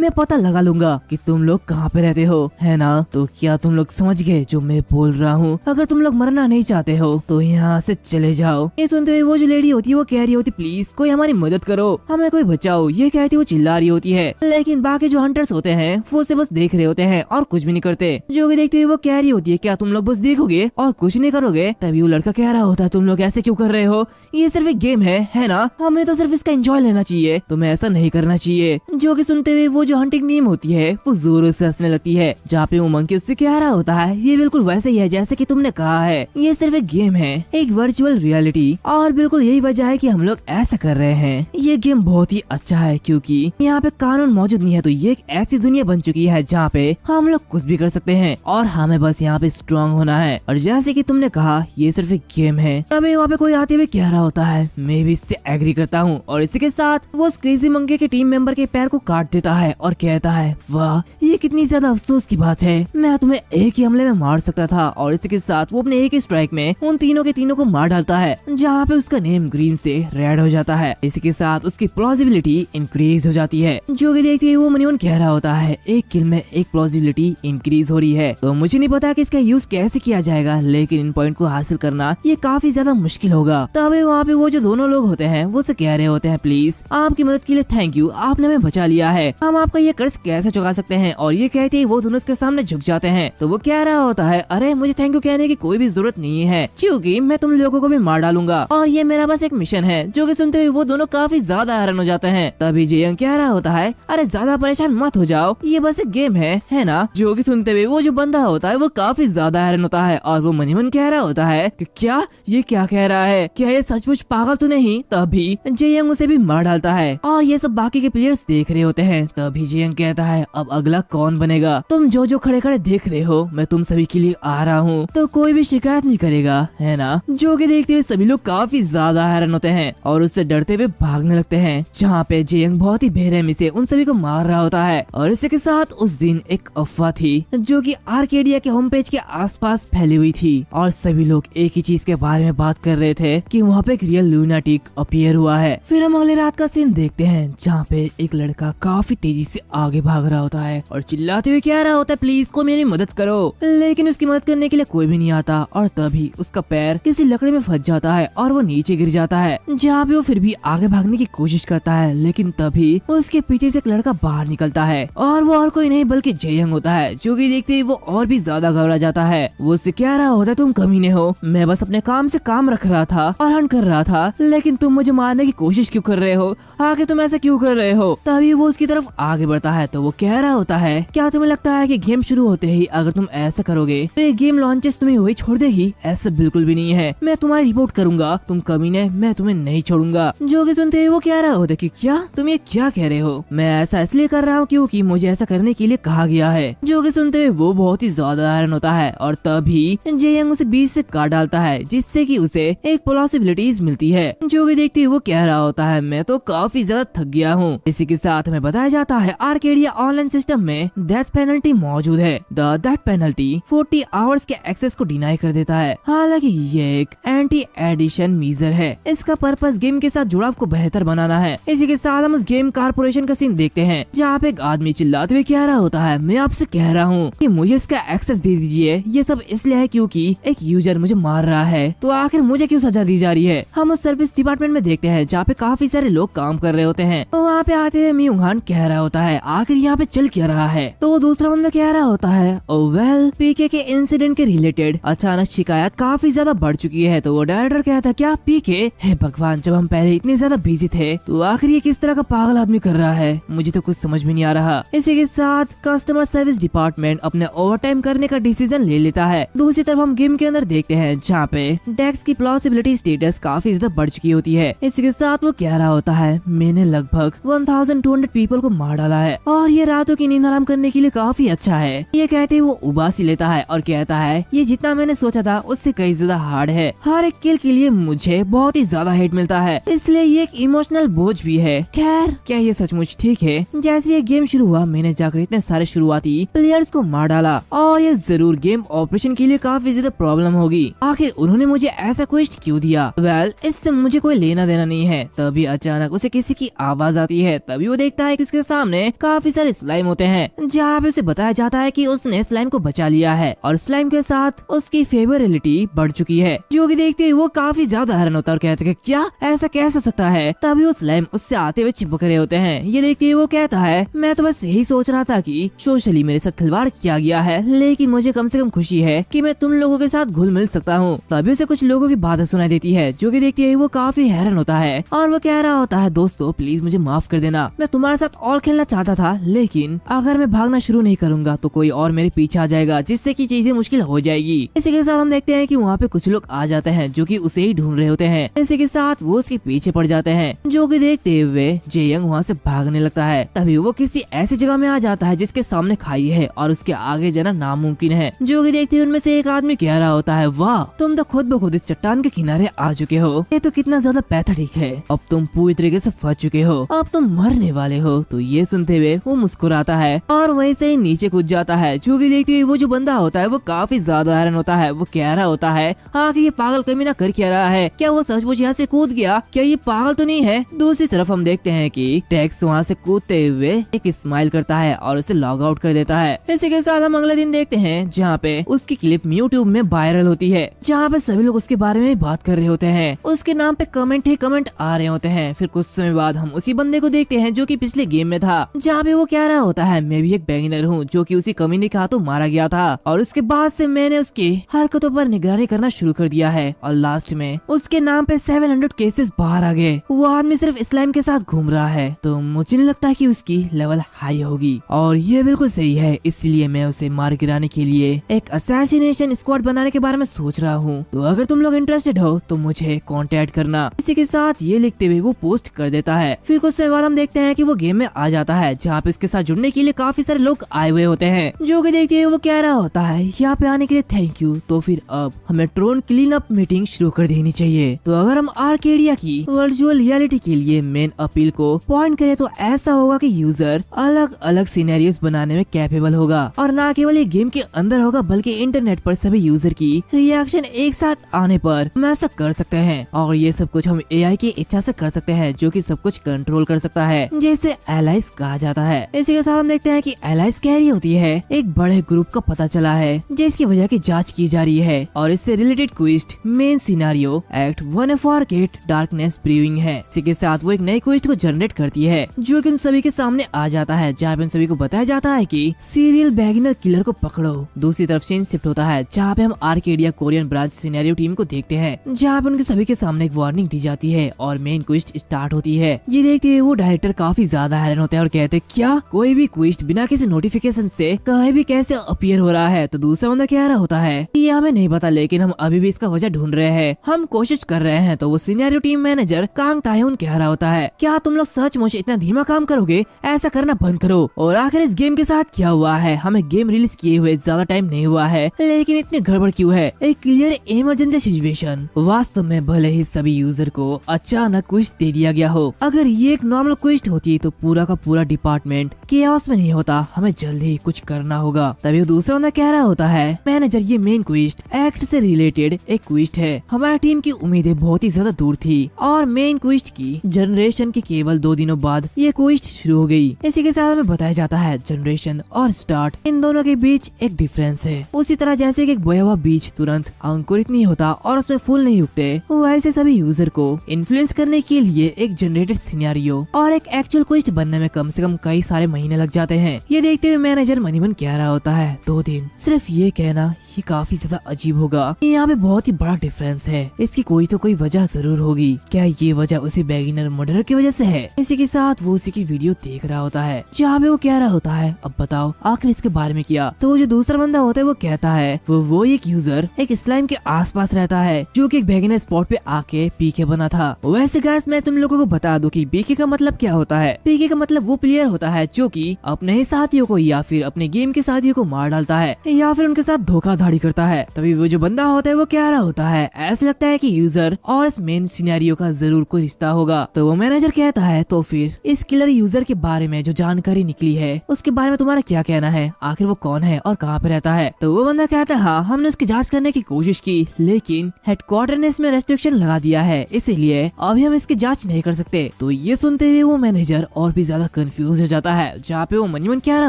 मैं पता लगा लूंगा कि तुम लोग कहाँ पे रहते हो, है ना। तो क्या तुम लोग समझ गए जो मैं बोल रहा हूँ। अगर तुम लोग मरना नहीं चाहते हो तो यहाँ से चले जाओ। ये सुनते हुए वो जो लेडी होती है वो कह रही होती प्लीज कोई हमारी मदद करो, हमें कोई बचाओ। ये कहती वो चिल्ला रही होती है, लेकिन बाकी जो हंटर्स होते हैं वो उसे बस देख रहे होते हैं और कुछ भी नहीं करते। जो कि देखते हुए वो कह रही होती है क्या तुम लोग बस देखोगे और कुछ नहीं करोगे। तभी वो लड़का कह रहा होता है तुम लोग ऐसे क्यों कर रहे हो, ये सिर्फ एक गेम है ना, हमें तो सिर्फ इसका एंजॉय लेना चाहिए, तुम्हें ऐसा नहीं करना चाहिए। जो कि सुनते हुए वो जो हंटिंग टीम होती है वो जोरों से हंसने लगती है। जहाँ पे वो मंकी उससे कह रहा होता है ये बिल्कुल वैसे ही है जैसे कि तुमने कहा है, ये सिर्फ एक गेम है, एक वर्चुअल रियलिटी, और बिल्कुल यही वजह है कि हम लोग ऐसा कर रहे हैं। ये गेम बहुत ही अच्छा है क्योंकि यहाँ पे कानून मौजूद नहीं है, तो ये एक ऐसी दुनिया बन चुकी है जहाँ पे हम लोग कुछ भी कर सकते हैं और हमें बस यहाँ पे स्ट्रॉन्ग होना है। और जैसे कि तुमने कहा ये सिर्फ एक गेम है। तभी वहाँ पे कोई आते हुए कह रहा होता है मैं भी इससे एग्री करता हूँ। और इसी के साथ वो उस क्रेजी मंकी के टीम मेंबर के पैर को काट देता है और कहता है वाह ये कितनी ज्यादा अफसोस की बात है, मैं तुम्हें एक ही हमले में मार सकता था। और इसी के साथ वो अपने एक ही स्ट्राइक में उन तीनों के तीनों को मार डालता है, जहाँ पे उसका नेम ग्रीन से रेड हो जाता है। इसी के साथ उसकी प्लॉजिबिलिटी इंक्रीज हो जाती है। जो कि देखते ही वो मनीवन कह रहा होता है एक किल में एक प्लॉजिबिलिटी इंक्रीज हो रही है, तो मुझे नहीं पता कि इसका यूज कैसे किया जाएगा, लेकिन इन पॉइंट को हासिल करना ये काफी ज्यादा मुश्किल होगा। तभी वहाँ पे वो जो दोनों लोग होते हैं वो से कह रहे होते हैं प्लीज आपकी मदद के लिए थैंक यू, आपने हमें बचा लिया है, हम आपका ये कर्ज कैसे चुका सकते हैं। और ये कहते ही वो दोनों उसके सामने झुक जाते हैं। तो वो कह रहा होता है अरे मुझे थैंक यू कहने की कोई भी जरूरत नहीं है क्योंकि मैं तुम लोगों को भी मार डालूंगा और ये मेरा बस एक मिशन है। जो कि सुनते हुए वो दोनों काफी ज्यादा हैरान हो जाते हैं। तभी जेयंग कह रहा होता है अरे ज्यादा परेशान मत हो जाओ, ये बस एक गेम है ना। जो कि सुनते हुए वो जो बंदा होता है वो काफी ज्यादा हैरान होता है और वो मनीमन कह रहा होता है कि क्या ये क्या कह रहा है, क्या ये सचमुच पागल तो नहीं। तभी जेयंग उसे भी मार डालता है और ये सब बाकी के प्लेयर्स देख रहे होते हैं। तभी जेयंग कहता है अब अगला कौन बनेगा, तुम जो खड़े खड़े देख रहे हो मैं तुम सभी के लिए आ रहा हूँ, तो कोई भी शिकायत नहीं करेगा, है ना। जो कि देखते हुए सभी लोग काफी ज्यादा हैरान होते हैं और उससे डरते हुए भागने लगते हैं। जहाँ पे जेयंग बहुत ही बेरहमी से उन सभी को मार रहा होता है। और इसी के साथ उस दिन एक अफवाह थी जो कि आर्केडिया के होम पेज के आसपास फैली हुई थी और सभी लोग एक ही चीज के बारे में बात कर रहे थे कि वहाँ पे एक रियल लूनाटिक अपीयर हुआ है। फिर हम अगले रात का सीन देखते हैं जहाँ पे एक लड़का काफी तेजी से आगे भाग रहा होता है और चिल्लाते हुए कह रहा होता है प्लीज को मेरी मदद करो, लेकिन उसकी मदद करने के लिए कोई भी नहीं आता। और तभी उसका पैर किसी लकड़ी में फंस जाता है और वो नीचे गिर जाता है, जहाँ पे वो फिर भी आगे भागने की कोशिश करता है। लेकिन तभी उसके पीछे से एक लड़का बाहर निकलता है और वो और कोई नहीं बल्कि जेयंग होता है। जो कि देखते ही वो और भी ज्यादा घबरा जाता है। वो उससे कह रहा होता है तुम कमीने हो, मैं बस अपने काम से काम रख रहा था और हंट कर रहा था, लेकिन तुम मुझे मारने की कोशिश क्यों कर रहे हो, आखिर तुम ऐसा क्यों कर रहे हो। तभी वो उसकी तरफ आगे बढ़ता है तो वो कह रहा होता है क्या तुम्हें लगता है कि गेम शुरू होते ही अगर तुम ऐसा करोगे तो ये गेम लॉन्चेस तुम्हें वही छोड़ देगी, ऐसा बिल्कुल भी नहीं है, मैं तुम्हारी रिपोर्ट करूंगा, तुम कमीने मैं तुम्हें नहीं छोड़ूंगा। जो कि सुनते ही वो कह रहा होता कि क्या तुम ये क्या कह रहे हो, मैं ऐसा इसलिए कर रहा हूँ क्योंकि मुझे ऐसा करने के लिए कहा गया है। जो कि सुनते हुए वो बहुत ही ज्यादा हैरान होता है और तभी जेयंग उसे बीच से काट डालता है जिससे कि उसे एक पॉसिबिलिटीज मिलती है। जो कि देखते हुए वो कह रहा होता है मैं तो काफी ज्यादा थक गया हूँ। इसी के साथ में बताया जाता है आर्केडिया ऑनलाइन सिस्टम में डेथ पेनल्टी मौजूद है। द डेथ पेनल्टी 40 आवर्स के एक्सेस को डिनाई कर देता है। हालांकि ये एक एंटी एडिशन मीजर है, इसका पर्पस गेम के साथ जुड़ाव को बेहतर बनाना है। इसी के साथ हम उस गेम कारपोरेशन का सीन देखते हैं जहाँ पे एक आदमी चिल्लाते हुए कह रहा होता है मैं आपसे कह रहा हूँ कि मुझे इसका एक्सेस दे दीजिए, ये सब इसलिए है क्योंकि एक यूजर मुझे मार रहा है, तो आखिर मुझे क्यों सजा दी जा रही है। हम उस सर्विस डिपार्टमेंट में देखते हैं जहाँ पे काफी सारे लोग काम कर रहे होते हैं। तो वहाँ पे आते हुए मियोंग हान कह रहा होता है आखिर यहाँ पे चल क्या रहा है। तो दूसरा बंदा कह रहा होता है ओ वेल पीके के इंसिडेंट के रिलेटेड अचानक शिकायत काफी ज्यादा बढ़ चुकी है। तो वो डायरेक्टर कहता है क्या पीके, हे भगवान जब हम पहले इतने ज्यादा बिजी थे तो आखिर ये किस तरह का पागल आदमी कर रहा है, मुझे तो कुछ समझ में नहीं आ रहा। इसी के साथ कस्टमर सर्विस डिपार्टमेंट अपने ओवरटाइम करने का डिसीजन ले लेता है। दूसरी तरफ हम गेम के अंदर देखते हैं जहाँ पे डेक्स की प्लॉसिबिलिटी स्टेटस काफी ज्यादा बढ़ चुकी होती है। इसके साथ वो कह रहा होता है मैंने लगभग 1200 पीपल को मार डाला है और ये रातों की नींद आराम करने के लिए काफी अच्छा है। ये कहते वो उबासी लेता है और कहता है ये जितना मैंने सोचा था उससे कई ज्यादा हार्ड है। हर एक किल के लिए मुझे बहुत ही ज्यादा हेट मिलता है, इसलिए ये एक इमोशनल बोझ भी है। खैर क्या ये सचमुच ठीक है? जैसे ये गेम शुरू हुआ मैंने जाकर इतने सारे शुरुआती प्लेयर्स को मार डाला और ये जरूर गेम ऑपरेशन के लिए काफी ज्यादा प्रॉब्लम होगी। आखिर उन्होंने मुझे ऐसा क्वेस्ट क्यों दिया? वेल इससे मुझे कोई लेना देना नहीं है। तभी अचानक उसे किसी की आवाज आती है। तभी वो देखता है कि उसके सामने काफी सारे स्लाइम होते हैं, जहाँ पे उसे बताया जाता है कि उसने स्लाइम को बचा लिया है और स्लाइम के साथ उसकी फेवरेबिलिटी बढ़ चुकी है। जो कि देखते ही वो काफी ज्यादा हैरान होता है और कहते हैं क्या ऐसा कैसे हो सकता है? तभी वो स्लाइम उससे आते हुए चिपक रहे होते हैं। ये देखते ही वो कहता है मैं तो बस यही सोच रहा था कि सोशली मेरे साथ खिलवाड़ किया गया है, लेकिन मुझे कम से कम खुशी है कि मैं तुम लोगों के साथ घुल मिल सकता हूँ। तभी उसे कुछ लोगों की बातें सुनाई देती है, जो कि देखते ही वो काफी हैरान होता है और वो कह रहा होता है दोस्तों प्लीज मुझे माफ कर देना, मैं तुम्हारे साथ और खेलना चाहता था, लेकिन अगर मैं भागना शुरू नहीं करूंगा तो कोई और मेरे पीछे आ जाएगा, जिससे कि चीजें मुश्किल हो जाएगी। इसी के साथ हम देखते हैं कि वहाँ पे कुछ लोग आ जाते हैं जो कि उसे ही ढूंढ रहे होते हैं। इसी के साथ वो उसके पीछे पड़ जाते हैं, जो कि देखते हुए जेयंग वहाँ से भागने लगता है। तभी वो किसी ऐसी जगह में आ जाता है जिसके सामने खाई है और उसके आगे जाना नामुमकिन है। जो कि देखते हुए उनमें से एक आदमी कह रहा होता है वाह तुम तो खुद ब खुद इस चट्टान के किनारे आ चुके हो, ये तो कितना ज्यादा पैथेटिक है, अब तुम पूरी तरीके से फंस चुके हो, अब तुम मरने वाले हो। तो ये सुनते हुए वो मुस्कुराता है और वहीं से नीचे कूद जाता है। जो कि देखते हुए वो जो बंदा होता है वो काफी ज्यादा हैरान होता है। वो कह रहा होता है आखिर ये पागल कमीना कर क्या रहा है? क्या वो सचमुच यहाँ से कूद गया? क्या ये पागल तो नहीं है? दूसरी तरफ हम देखते हैं कि टेक्स वहाँ से कूदते हुए एक स्माइल करता है और उसे लॉग आउट कर देता है। इसी के साथ हम अगले दिन देखते हैं जहाँ पे उसकी क्लिप यूट्यूब में वायरल होती है, जहाँ पे सभी लोग उसके बारे में बात कर रहे होते हैं। उसके नाम पे कमेंट ही कमेंट आ रहे होते हैं। फिर कुछ समय बाद हम उसी बंदे को देखते हैं जो कि पिछले गेम में था, जहाँ पे वो कह रहा होता है मैं भी एक बिगिनर हूँ जो कि उसी कमीने के हाथों मारा गया था और उसके बाद से मैंने उसकी हरकतों पर निगरानी करना शुरू कर दिया है और लास्ट में उसके नाम पे 700 केसेस बाहर आ गए। वो आदमी सिर्फ इस्लाम के साथ घूम रहा है, तो मुझे नहीं लगता कि उसकी लेवल हाई होगी। और ये बिल्कुल सही है, इसलिए मैं उसे मार गिराने के लिए एक असैसिनेशन स्क्वाड बनाने के बारे में सोच रहा हूँ। तो अगर तुम लोग इंटरेस्टेड हो तो मुझे कांटेक्ट करना। इसी के साथ ये लिखते हुए वो पोस्ट कर देता है। फिर कुछ समय बाद हम देखते हैं कि वो गेम में आ जाता है, जहाँ पे इसके साथ जुड़ने के लिए काफी सारे लोग आए हुए होते हैं। जो कि देखते हुए वो कह रहा होता है यहाँ पे आने के लिए थैंक यू, तो फिर अब हमें ट्रोन क्लीन अप मीटिंग शुरू कर देनी चाहिए। तो अगर हम आर्केडिया की वर्चुअल रियलिटी के लिए मेन अपील को पॉइंट करें तो ऐसा होगा कि यूजर अलग अलग सिनेरियोस बनाने में कैपेबल होगा और न केवल ये गेम के अंदर होगा बल्कि इंटरनेट पर सभी यूजर की रिएक्शन एक साथ आने पर हम ऐसा कर सकते हैं। और ये सब कुछ हम एआई की इच्छा से कर सकते हैं, जो कि सब कुछ कंट्रोल कर सकता है, जैसे एलाइस कहा जाता है। इसी के साथ हम देखते हैं कि एलाइस कह रही होती है एक बड़े ग्रुप का पता चला है जिसकी वजह की जांच की जा रही है और इससे related quest main scenario act 1 for gate darkness brewing है। इसी के साथ वो एक नई क्विस्ट को जनरेट करती है जो कि उन सभी के सामने आ जाता है, जहाँ पे उन सभी को बताया जाता है कि सीरियल बिगिनर किलर को पकड़ो। दूसरी तरफ सीन शिफ्ट होता है जहाँ पे हम Arcadia Korean branch scenario team को देखते हैं, जहाँ पे उनके सभी के सामने एक वार्निंग दी जाती है और मेन क्विस्ट स्टार्ट होती है। ये देखते हुए वो डायरेक्टर काफी ज्यादा हैरान होते हैं और कहते हैं क्या कोई भी क्विस्ट बिना किसी नोटिफिकेशन से कहीं भी कैसे अपीयर हो रहा है? तो दूसरा बंदा कह रहा होता है ये हमें नहीं पता, लेकिन हम अभी भी इसका वजह ढूंढ रहे हैं, हम कोशिश कर रहे हैं। तो वो सिनेरियो टीम मैनेजर कांग तायुन कह रहा होता है क्या तुम लोग सचमुच इतना धीमा काम करोगे? ऐसा करना बंद करो। और आखिर इस गेम के साथ क्या हुआ है? हमें गेम रिलीज किए हुए ज्यादा टाइम नहीं हुआ है, लेकिन इतनी गड़बड़ क्यों है? एक क्लियर इमरजेंसी सिचुएशन। वास्तव में भले ही सभी यूजर को अचानक क्विस्ट दे दिया गया हो, अगर ये एक नॉर्मल क्विस्ट होती तो पूरा का पूरा डिपार्टमेंट केओस में नहीं होता, हमें जल्दी ही कुछ करना होगा। तभी वो दूसरा बंदा कह रहा होता है मैनेजर ये मेन क्विस्ट एक्ट से रिलेटेड एक क्विस्ट है, हमारी टीम की उम्मीदें बहुत ही ज्यादा दूर थी और मेन क्विस्ट की जनरेशन के केवल 2 दिनों बाद ये क्विस्ट शुरू हो गई। इसी के साथ हमें बताया जाता है जनरेशन और स्टार्ट इन दोनों के बीच एक डिफरेंस है। उसी तरह जैसे कि एक बोया हुआ बीज तुरंत अंकुरित नहीं होता और उसमें फूल नहीं उगते, वैसे सभी यूजर को इन्फ्लुएंस करने के लिए एक जनरेटेड सिनेरियो और एक एक्चुअल क्विस्ट बनने में कम से कम कई सारे महीने लग जाते हैं। ये देखते हुए मैनेजर मनी मन कह रहा होता है 2 दिन, सिर्फ ये कहना ये काफी ज्यादा अजीब होगा। यहाँ पे बहुत ही बड़ा डिफरेंस है, इसकी कोई तो कोई वजह जरूर होगी। क्या ये वजह उसी बिगिनर मर्डर की वजह से है? इसी के साथ वो उसी की वीडियो देख रहा होता है जहाँ पे वो कह रहा होता है अब बताओ आखिर इसके बारे में किया। तो वो जो दूसरा बंदा होता है वो कहता है वो एक यूजर एक स्लाइम के आसपास रहता है जो कि एक बिगिनर स्पॉट पे आके पीके बना था। वैसे गाइस मैं तुम लोगों को बता दूं कि पीके का मतलब क्या होता है। पीके का मतलब वो प्लेयर होता है जो कि अपने ही साथियों को या फिर अपने गेम के साथियों को मार डालता है या फिर उनके साथ धोखाधड़ी करता है। तभी वो जो बंदा होता है वो कह रहा होता है ऐसा लगता है कि यूजर और इस मेन सिनेरियो का जरूर कोई रिश्ता होगा। तो वो मैनेजर कहता है तो फिर इस किलर यूजर के बारे में जो जानकारी निकली है उसके बारे में तुम्हारा क्या कहना है, आखिर वो कौन है और कहाँ पे रहता है। तो वो बंदा कहता है हाँ हमने उसकी जांच करने की कोशिश की लेकिन हेडक्वार्टर ने इसमें रेस्ट्रिक्शन लगा दिया है इसीलिए अभी हम इसकी जांच नहीं कर सकते। तो ये सुनते हुए वो मैनेजर और भी ज्यादा कंफ्यूज हो जाता है जहाँ पे वो मन ही मन कह रहा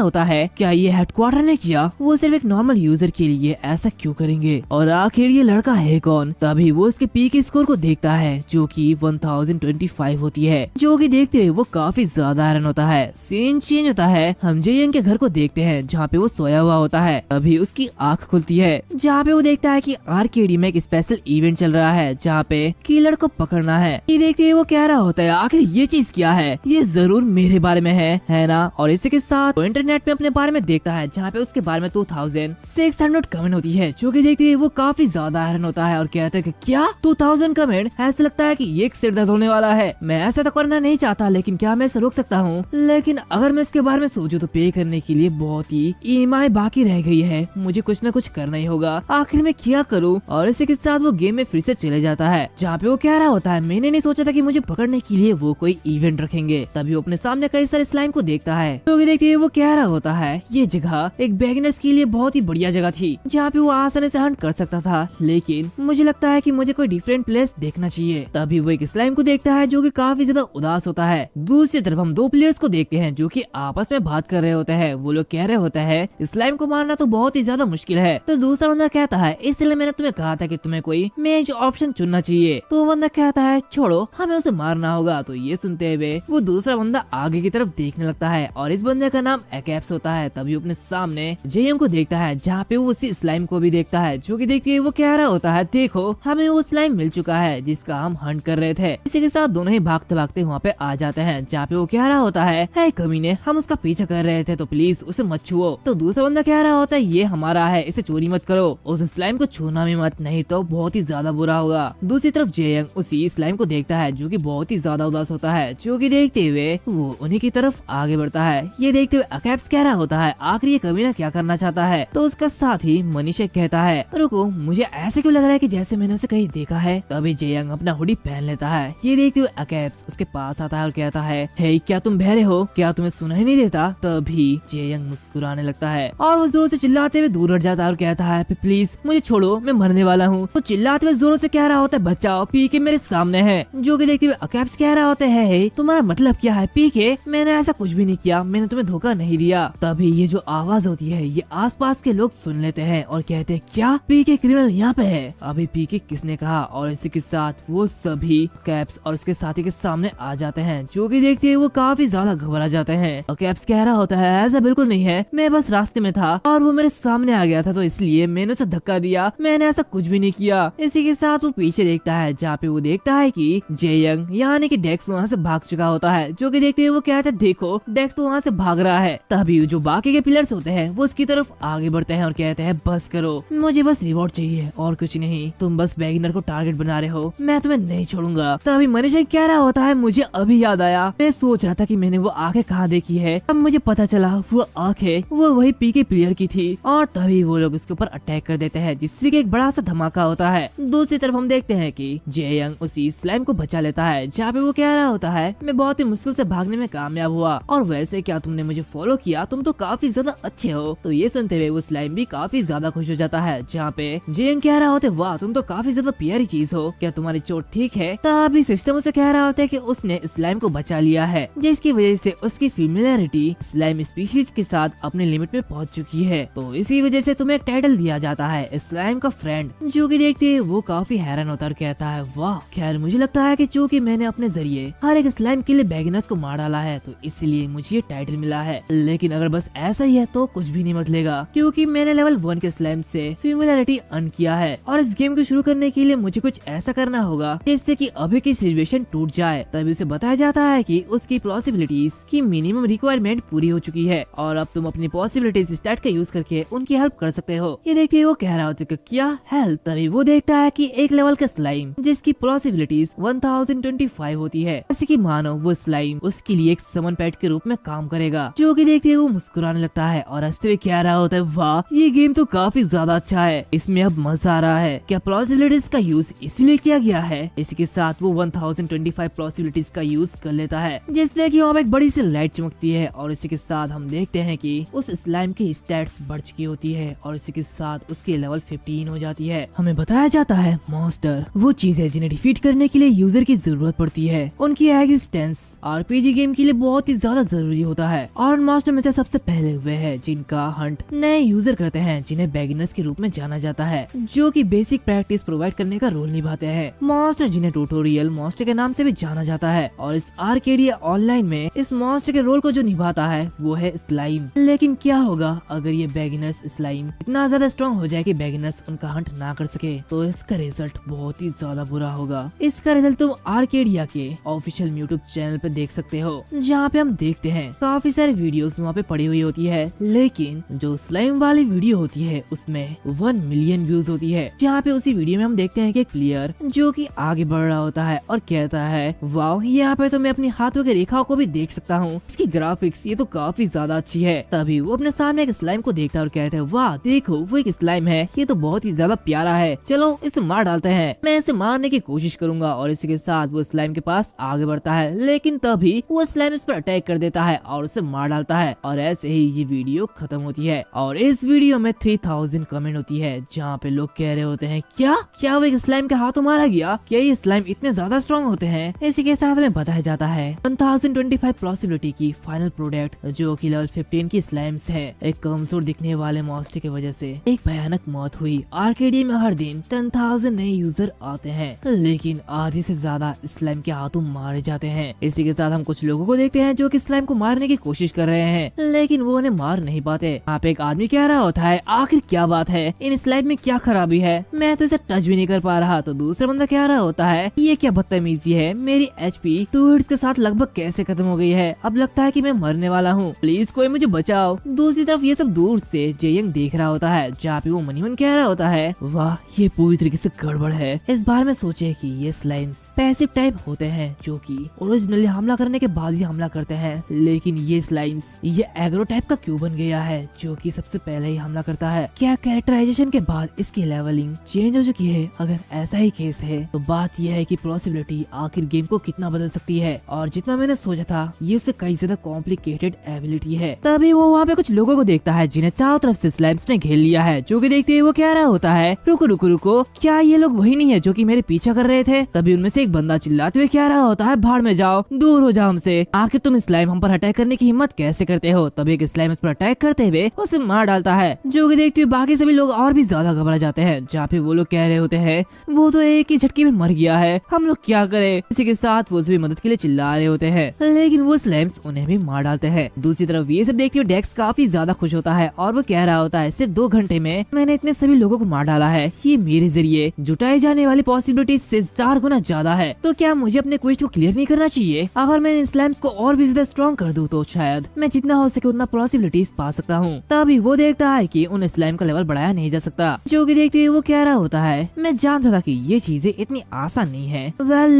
होता है क्या ये हेडक्वार्टर ने किया, वो सिर्फ एक नॉर्मल यूजर के लिए ऐसा क्यों करेंगे और आखिर ये लड़का है कौन। तभी वो उसके पीके स्कोर को देखता है जो कि 1025 होती है, जो कि देखते हुए वो काफी ज्यादा हैरान होता है। सीन चेंज होता है, हम जेयंग के घर को देखते हैं जहाँ पे वो सोया हुआ होता है। तभी उसकी आंख खुलती है जहाँ पे वो देखता है कि आर्केडी में एक स्पेशल इवेंट चल रहा है जहाँ पे किलर को पकड़ना है। ये देखते हुए वो कह रहा होता है आखिर ये चीज क्या है, ये जरूर मेरे बारे में है ना। और इसी के साथ वो इंटरनेट में अपने बारे में देखता है जहाँ पे उसके बारे में 2600 कमेंट होती है, जो कि देखते हुए वो काफी ज्यादा हैरान होता है और कहता है कि क्या 2000 कमेंट, ऐसा लगता है कि ये एक सिर दर्द होने वाला है। मैं ऐसा तो करना नहीं चाहता लेकिन क्या मैं इसे रोक सकता हूँ, लेकिन अगर मैं इसके बारे में सोचूं तो पे करने के लिए बहुत ही ईएमआई बाकी रह गई है, मुझे कुछ न कुछ करना ही होगा, आखिर मैं क्या करूँ। और इसी के साथ वो गेम में फिर से चले जाता है जहाँ पे वो कह रहा होता है मैंने नहीं सोचा था कि मुझे पकड़ने के लिए वो कोई इवेंट रखेंगे। तभी वो अपने सामने कई सारे स्लाइम को देखता है, तो देखते हुए वो कह रहा होता है ये जगह एक बिगिनर्स के लिए बहुत ही बढ़िया जगह थी जहाँ पे वो आसानी से हंट कर सकता था, लेकिन मुझे लगता है कि मुझे कोई डिफरेंट प्लेस देखना चाहिए। तभी वो एक स्लाइम को देखता है जो कि काफी ज्यादा उदास होता है। दूसरी तरफ हम दो प्लेयर्स को देखते हैं जो कि आपस में बात कर रहे होते हैं। वो लोग कह रहे होते हैं स्लाइम को मारना तो बहुत ही ज्यादा मुश्किल है। तो दूसरा बंदा कहता है इसलिए मैंने तुम्हें कहा था कि तुम्हें कोई मेज ऑप्शन चुनना चाहिए। तो बंदा कहता है छोड़ो हमें उसे मारना होगा। तो ये सुनते हुए वो दूसरा बंदा आगे की तरफ देखने लगता है और इस बंदे का नाम एकैप्स होता है। तभी अपने सामने जेयंग को देखता है जहाँ पे वो उसी स्लाइम को भी देखता है, जो कि देखते हुए वो कह रहा होता है देखो हमें वो स्लाइम मिल चुका है जिसका हम हंट कर रहे थे। इसी के साथ दोनों ही भागते भागते वहाँ पे आ जाते हैं जहाँ पे वो कह रहा होता है कमीने हम उसका पीछा कर रहे थे तो प्लीज उसे मत छुओ। तो दूसरा बंदा कह रहा होता है ये हमारा है, इसे चोरी मत करो, उस स्लाइम को छूना भी मत, नहीं तो बहुत ही ज्यादा बुरा होगा। दूसरी तरफ जेयंग उसी स्लाइम को देखता है जो कि बहुत ही ज्यादा उदास होता है, जो कि देखते हुए वो उन्हीं की तरफ आगे बढ़ता है। ये देखते हुए एकैप्स कह रहा होता है आखिर ये कमीना क्या करना चाहता है। तो उसका साथी मनीषा कहता है रुको मुझे ऐसे क्यों लग रहा है कि जैसे मैंने उसे कहीं देखा है। तभी जेयंग अपना हुडी पहन लेता है। ये देखते हुए एकैप्स उसके पास आता है और कहता है हे क्या तुम बहरे हो, क्या तुम्हें सुना ही नहीं देता। तभी जेयंग मुस्कुराने लगता है और वो जोर से चिल्लाते हुए दूर हट जाता है और कहता है प्लीज मुझे छोड़ो मैं मरने वाला हूँ। तो चिल्लाते हुए जोरों से कह रहा होता है बचाओ पीके मेरे सामने है। जो कि देखते हुए एकैप्स कह रहा होता है तुम्हारा मतलब क्या है पीके, मैंने ऐसा कुछ भी नहीं किया, मैंने तुम्हें धोखा नहीं दिया। तभी ये जो आवाज होती है ये आसपास के लोग सुन लेते हैं और कहते हैं क्या पीके क्रिमिनल यहाँ पे है, अभी पीके किसने कहा। और इसी के साथ वो सभी कैप्स और उसके साथी के सामने आ जाते हैं, जो कि देखते हुए वो काफी ज्यादा घबरा जाते हैं। कैप्स कह रहा होता है ऐसा बिल्कुल नहीं है, मैं बस रास्ते में था और वो मेरे सामने आ गया था तो इसलिए मैंने उसे धक्का दिया, मैंने ऐसा कुछ भी नहीं किया। इसी के साथ वो पीछे देखता है जहाँ पे वो देखता है कि जेयंग यानी कि डेक्स वहाँ से भाग चुका होता है, जो कि देखते हुए वो कहता है देखो डेक्स तो वहाँ से भाग रहा है। तभी जो बाकी के प्लेयर्स होते हैं वो उसकी तरफ आगे बढ़ते हैं और कहते हैं बस करो, मुझे बस रिवॉर्ड चाहिए और कुछ नहीं, तुम बस बिगिनर को टारगेट बना रहे हो, मैं तुम्हें नहीं छोड़ूंगा। तभी मनीषा कह रहा होता है मुझे अभी याद आया, मैं सोच रहा था कि मैंने वो आंखें कहाँ देखी है, अब मुझे पता चला वो आंखें वो वही पीके प्लेयर की थी। और तभी वो लोग उसके ऊपर अटैक कर देते हैं जिससे कि एक बड़ा सा धमाका होता है। दूसरी तरफ हम देखते हैं कि जेयंग उसी स्लाइम को बचा लेता है जहाँ पे वो कह रहा होता है मैं बहुत ही मुश्किल से भागने में कामयाब हुआ और वैसे क्या तुमने मुझे फॉलो किया, तुम तो काफी ज्यादा अच्छे हो। तो ये सुनते हुए वो स्लाइम भी काफी ज्यादा खुश हो जाता है जहाँ पे जेयंग कह रहा होता है वाह तुम तो काफी ज्यादा प्यारी चीज हो, क्या तुम्हारी चोट ठीक है। तभी सिस्टम उसे कह रहा होता है कि उसने स्लाइम को बचा लिया है जिसकी वजह से उसकी फेमिलियरिटी स्लाइम स्पीशीज के साथ अपने लिमिट में पहुंच चुकी है। तो इसी वजह से तुम्हें एक टाइटल दिया जाता है स्लाइम का फ्रेंड। जो कि देखते ही वो काफी हैरान होता है और कहता है वाह, खैर मुझे लगता है कि चूंकि मैंने अपने जरिए हर एक स्लाइम के लिए बिगिनर्स को मार डाला है तो इसलिए मुझे ये टाइटल मिला है, लेकिन अगर बस ऐसा ही है तो कुछ भी नहीं मतलेगा क्योंकि मैंने लेवल 1 के स्लाइम से फेमिलियरिटी अर्न किया है और इस गेम को शुरू करने के लिए मुझे कुछ ऐसा करना होगा जिससे कि अभी की सिचुएशन टूट जाए। तभी उसे बताया जाता है कि उसकी पॉसिबिलिटीज की मिनिमम रिक्वायरमेंट पूरी हो चुकी है और अब तुम अपनी पॉसिबिलिटीज स्टार्ट का यूज करके उन उनकी हेल्प कर सकते हो। ये देखते ही वो कह रहा होता है कि क्या हेल्प। तभी वो देखता है कि एक लेवल का स्लाइम जिसकी पॉसिबिलिटीज 1025 होती है, जैसे कि मानो वो स्लाइम उसके लिए एक समन पेट के रूप में काम करेगा। जो कि देखते ही वो मुस्कुराने लगता है और हंसते हुए कह रहा होता है, वाह ये गेम तो काफी ज्यादा अच्छा है, इसमें अब मजा आ रहा है। क्या पॉसिबिलिटीज का यूज इसलिए किया गया है। इसके साथ वो 1025 पॉसिबिलिटीज का यूज कर लेता है, जिससे कि वहाँ पे एक बड़ी सी लाइट चमकती है और इसी के साथ हम देखते हैं कि उस स्लाइम की स्टैट्स बढ़ चुकी होती है और इसी के साथ उसकी लेवल 15 हो जाती है। हमें बताया जाता है मॉन्स्टर वो चीज है जिन्हें डिफीट करने के लिए यूजर की जरूरत पड़ती है। उनकी एग्जिस्टेंस आरपीजी गेम के लिए बहुत ही ज्यादा जरूरी होता है और मॉन्स्टर में से सबसे पहले वे है जिनका हंट नए यूजर करते हैं, जिन्हें बिगिनर्स के रूप में जाना जाता है, जो कि बेसिक प्रैक्टिस प्रोवाइड करने का रोल निभाते हैं। मॉन्स्टर जिन्हें ट्यूटोरियल मॉन्स्टर के नाम से भी जाना जाता है और इस आर्केडिया ऑनलाइन में इस मॉन्स्टर के रोल को जो निभाता है वो है स्लाइम। लेकिन क्या होगा अगर ये बिगिनर्स स्लाइम इतना ज्यादा स्ट्रॉन्ग हो जाए कि बिगिनर्स उनका हंट ना कर सके, तो इसका रिजल्ट बहुत ही ज्यादा बुरा होगा। इसका रिजल्ट तुम आर्केडिया के ऑफिशियल यूट्यूब चैनल पे देख सकते हो, जहाँ पे हम देखते हैं काफी सारे वीडियोस वहाँ पे पड़ी हुई होती है, लेकिन जो स्लाइम वाली वीडियो होती है उसमें 1 मिलियन व्यूज होती है। जहाँ पे उसी वीडियो में हम देखते हैं कि एक प्लेयर जो कि आगे बढ़ रहा होता है और कहता है, वाह यहाँ पे तो मैं अपनी हाथों की रेखाओं को भी देख सकता हूँ, इसकी ग्राफिक्स ये तो काफी ज्यादा अच्छी है। तभी वो अपने सामने एक स्लाइम को देखता है और कहता है, वाह देखो वो एक स्लाइम है, ये तो बहुत ही ज्यादा प्यारा है, चलो इसे मार डालते हैं। मैं इसे मारने की कोशिश करूंगा और इसी के साथ वो स्लाइम के पास आगे बढ़ता है, लेकिन तभी वो स्लाइम इस पर अटैक कर देता है और उसे मार डालता है और ऐसे ही ये वीडियो खत्म होती है। और इस वीडियो में 3000 कमेंट होती है, जहाँ पे लोग कह रहे होते हैं, क्या वो एक स्लाइम के हाथों मारा गया, क्या ये स्लाइम इतने ज्यादा स्ट्रॉन्ग होते हैं। इसी के साथ हमें बताया जाता है 1025 पॉसिबिलिटी की फाइनल प्रोडक्ट जो कि लेवल 15 की स्लाइम्स है, एक कमजोर दिखने वाले मॉन्स्टर की वजह से एक भयानक मौत हुई। आर्केडिया में हर दिन 10,000 नए यूजर आते हैं, लेकिन आधे से ज्यादा स्लाइम के हाथों मारे जाते हैं। इसी के साथ हम कुछ लोगों को देखते हैं जो कि स्लाइम को मारने की कोशिश कर रहे हैं, लेकिन वो उन्हें मार नहीं पाते। यहाँ पे एक आदमी कह रहा होता है, आखिर क्या बात है, इन स्लाइम में क्या खराबी है, मैं तो इसे टच भी नहीं कर पा रहा। तो दूसरा बंदा कह रहा होता है, ये क्या बदतमीजी है, मेरी HP 2 हिट्स के साथ लगभग कैसे खत्म हो गई है, अब लगता है कि मैं मरने वाला हूँ, प्लीज कोई मुझे बचाओ। दूसरी तरफ ये सब दूर से जेयंग देख रहा होता है, जहाँ पे वो मनीमन कह रहा होता है, वाह ये पूरी तरीके से गड़बड़ है। इस बार में सोचे कि ये स्लाइम्स पैसिव टाइप होते हैं जो कि ओरिजिनली हमला करने के बाद ही हमला करते हैं, लेकिन ये स्लाइम्स ये एग्रो टाइप का क्यों बन गया है जो कि सबसे पहले ही हमला करता है। क्या कैरेक्टराइजेशन के बाद इसकी लेवलिंग चेंज हो चुकी है? अगर ऐसा ही केस है तो बात यह है कि पॉसिबिलिटी आखिर गेम को कितना बदल सकती है, और जितना मैंने सोचा था ये उससे कई ज्यादा कॉम्प्लिकेटेड एबिलिटी है। तभी वो वहाँ पे कुछ लोगों को देखता है जिन्हें चारों तरफ से स्लाइम्स ने घेर लिया है, जो कि देखते ही वो कह रहा होता है, रुको रुको रुको, क्या ये लोग वही नहीं है जो कि मेरे पीछा कर रहे थे। तभी उनमें से एक बंदा चिल्लाते हुए कह रहा होता है, भाड़ में जाओ, दूर हो जाओ हमसे, आखिर तुम स्लाइम हम पर अटैक करने की हिम्मत कैसे करते हो। तभी एक स्लाइम इस पर अटैक करते हुए उसे मार डालता है, जो कि देखते हुए बाकी सभी लोग और भी ज्यादा घबरा जाते हैं। जहाँ पे वो लोग कह रहे होते हैं, वो तो एक ही झटके में मर गया है, हम लोग क्या करें। इसी के साथ वो सभी मदद के लिए चिल्ला रहे होते हैं, लेकिन वो स्लाइम्स उन्हें भी मार डालते हैं। दूसरी तरफ ये सब देखते हुए डेक्स काफी ज्यादा खुश होता है और वो कह रहा होता है, सिर्फ 2 घंटे में मैंने इतने सभी लोगों को मार डाला है, ये मेरे जरिए जुटाई जाने वाली पॉसिबिलिटी से 4 गुना ज्यादा है। तो क्या मुझे अपने क्वेस्ट को क्लियर नहीं करना चाहिए? अगर मैं इन स्लाइम्स को और भी ज्यादा स्ट्रॉन्ग कर दूं तो शायद मैं जितना हो सके उतना पॉसिबिलिटीज पा सकता हूँ। तभी वो देखता है कि उन स्लाइम का लेवल बढ़ाया नहीं जा सकता, जो कि देखते हुए वो कह रहा होता है, मैं जानता था कि ये चीजें इतनी आसान नहीं है,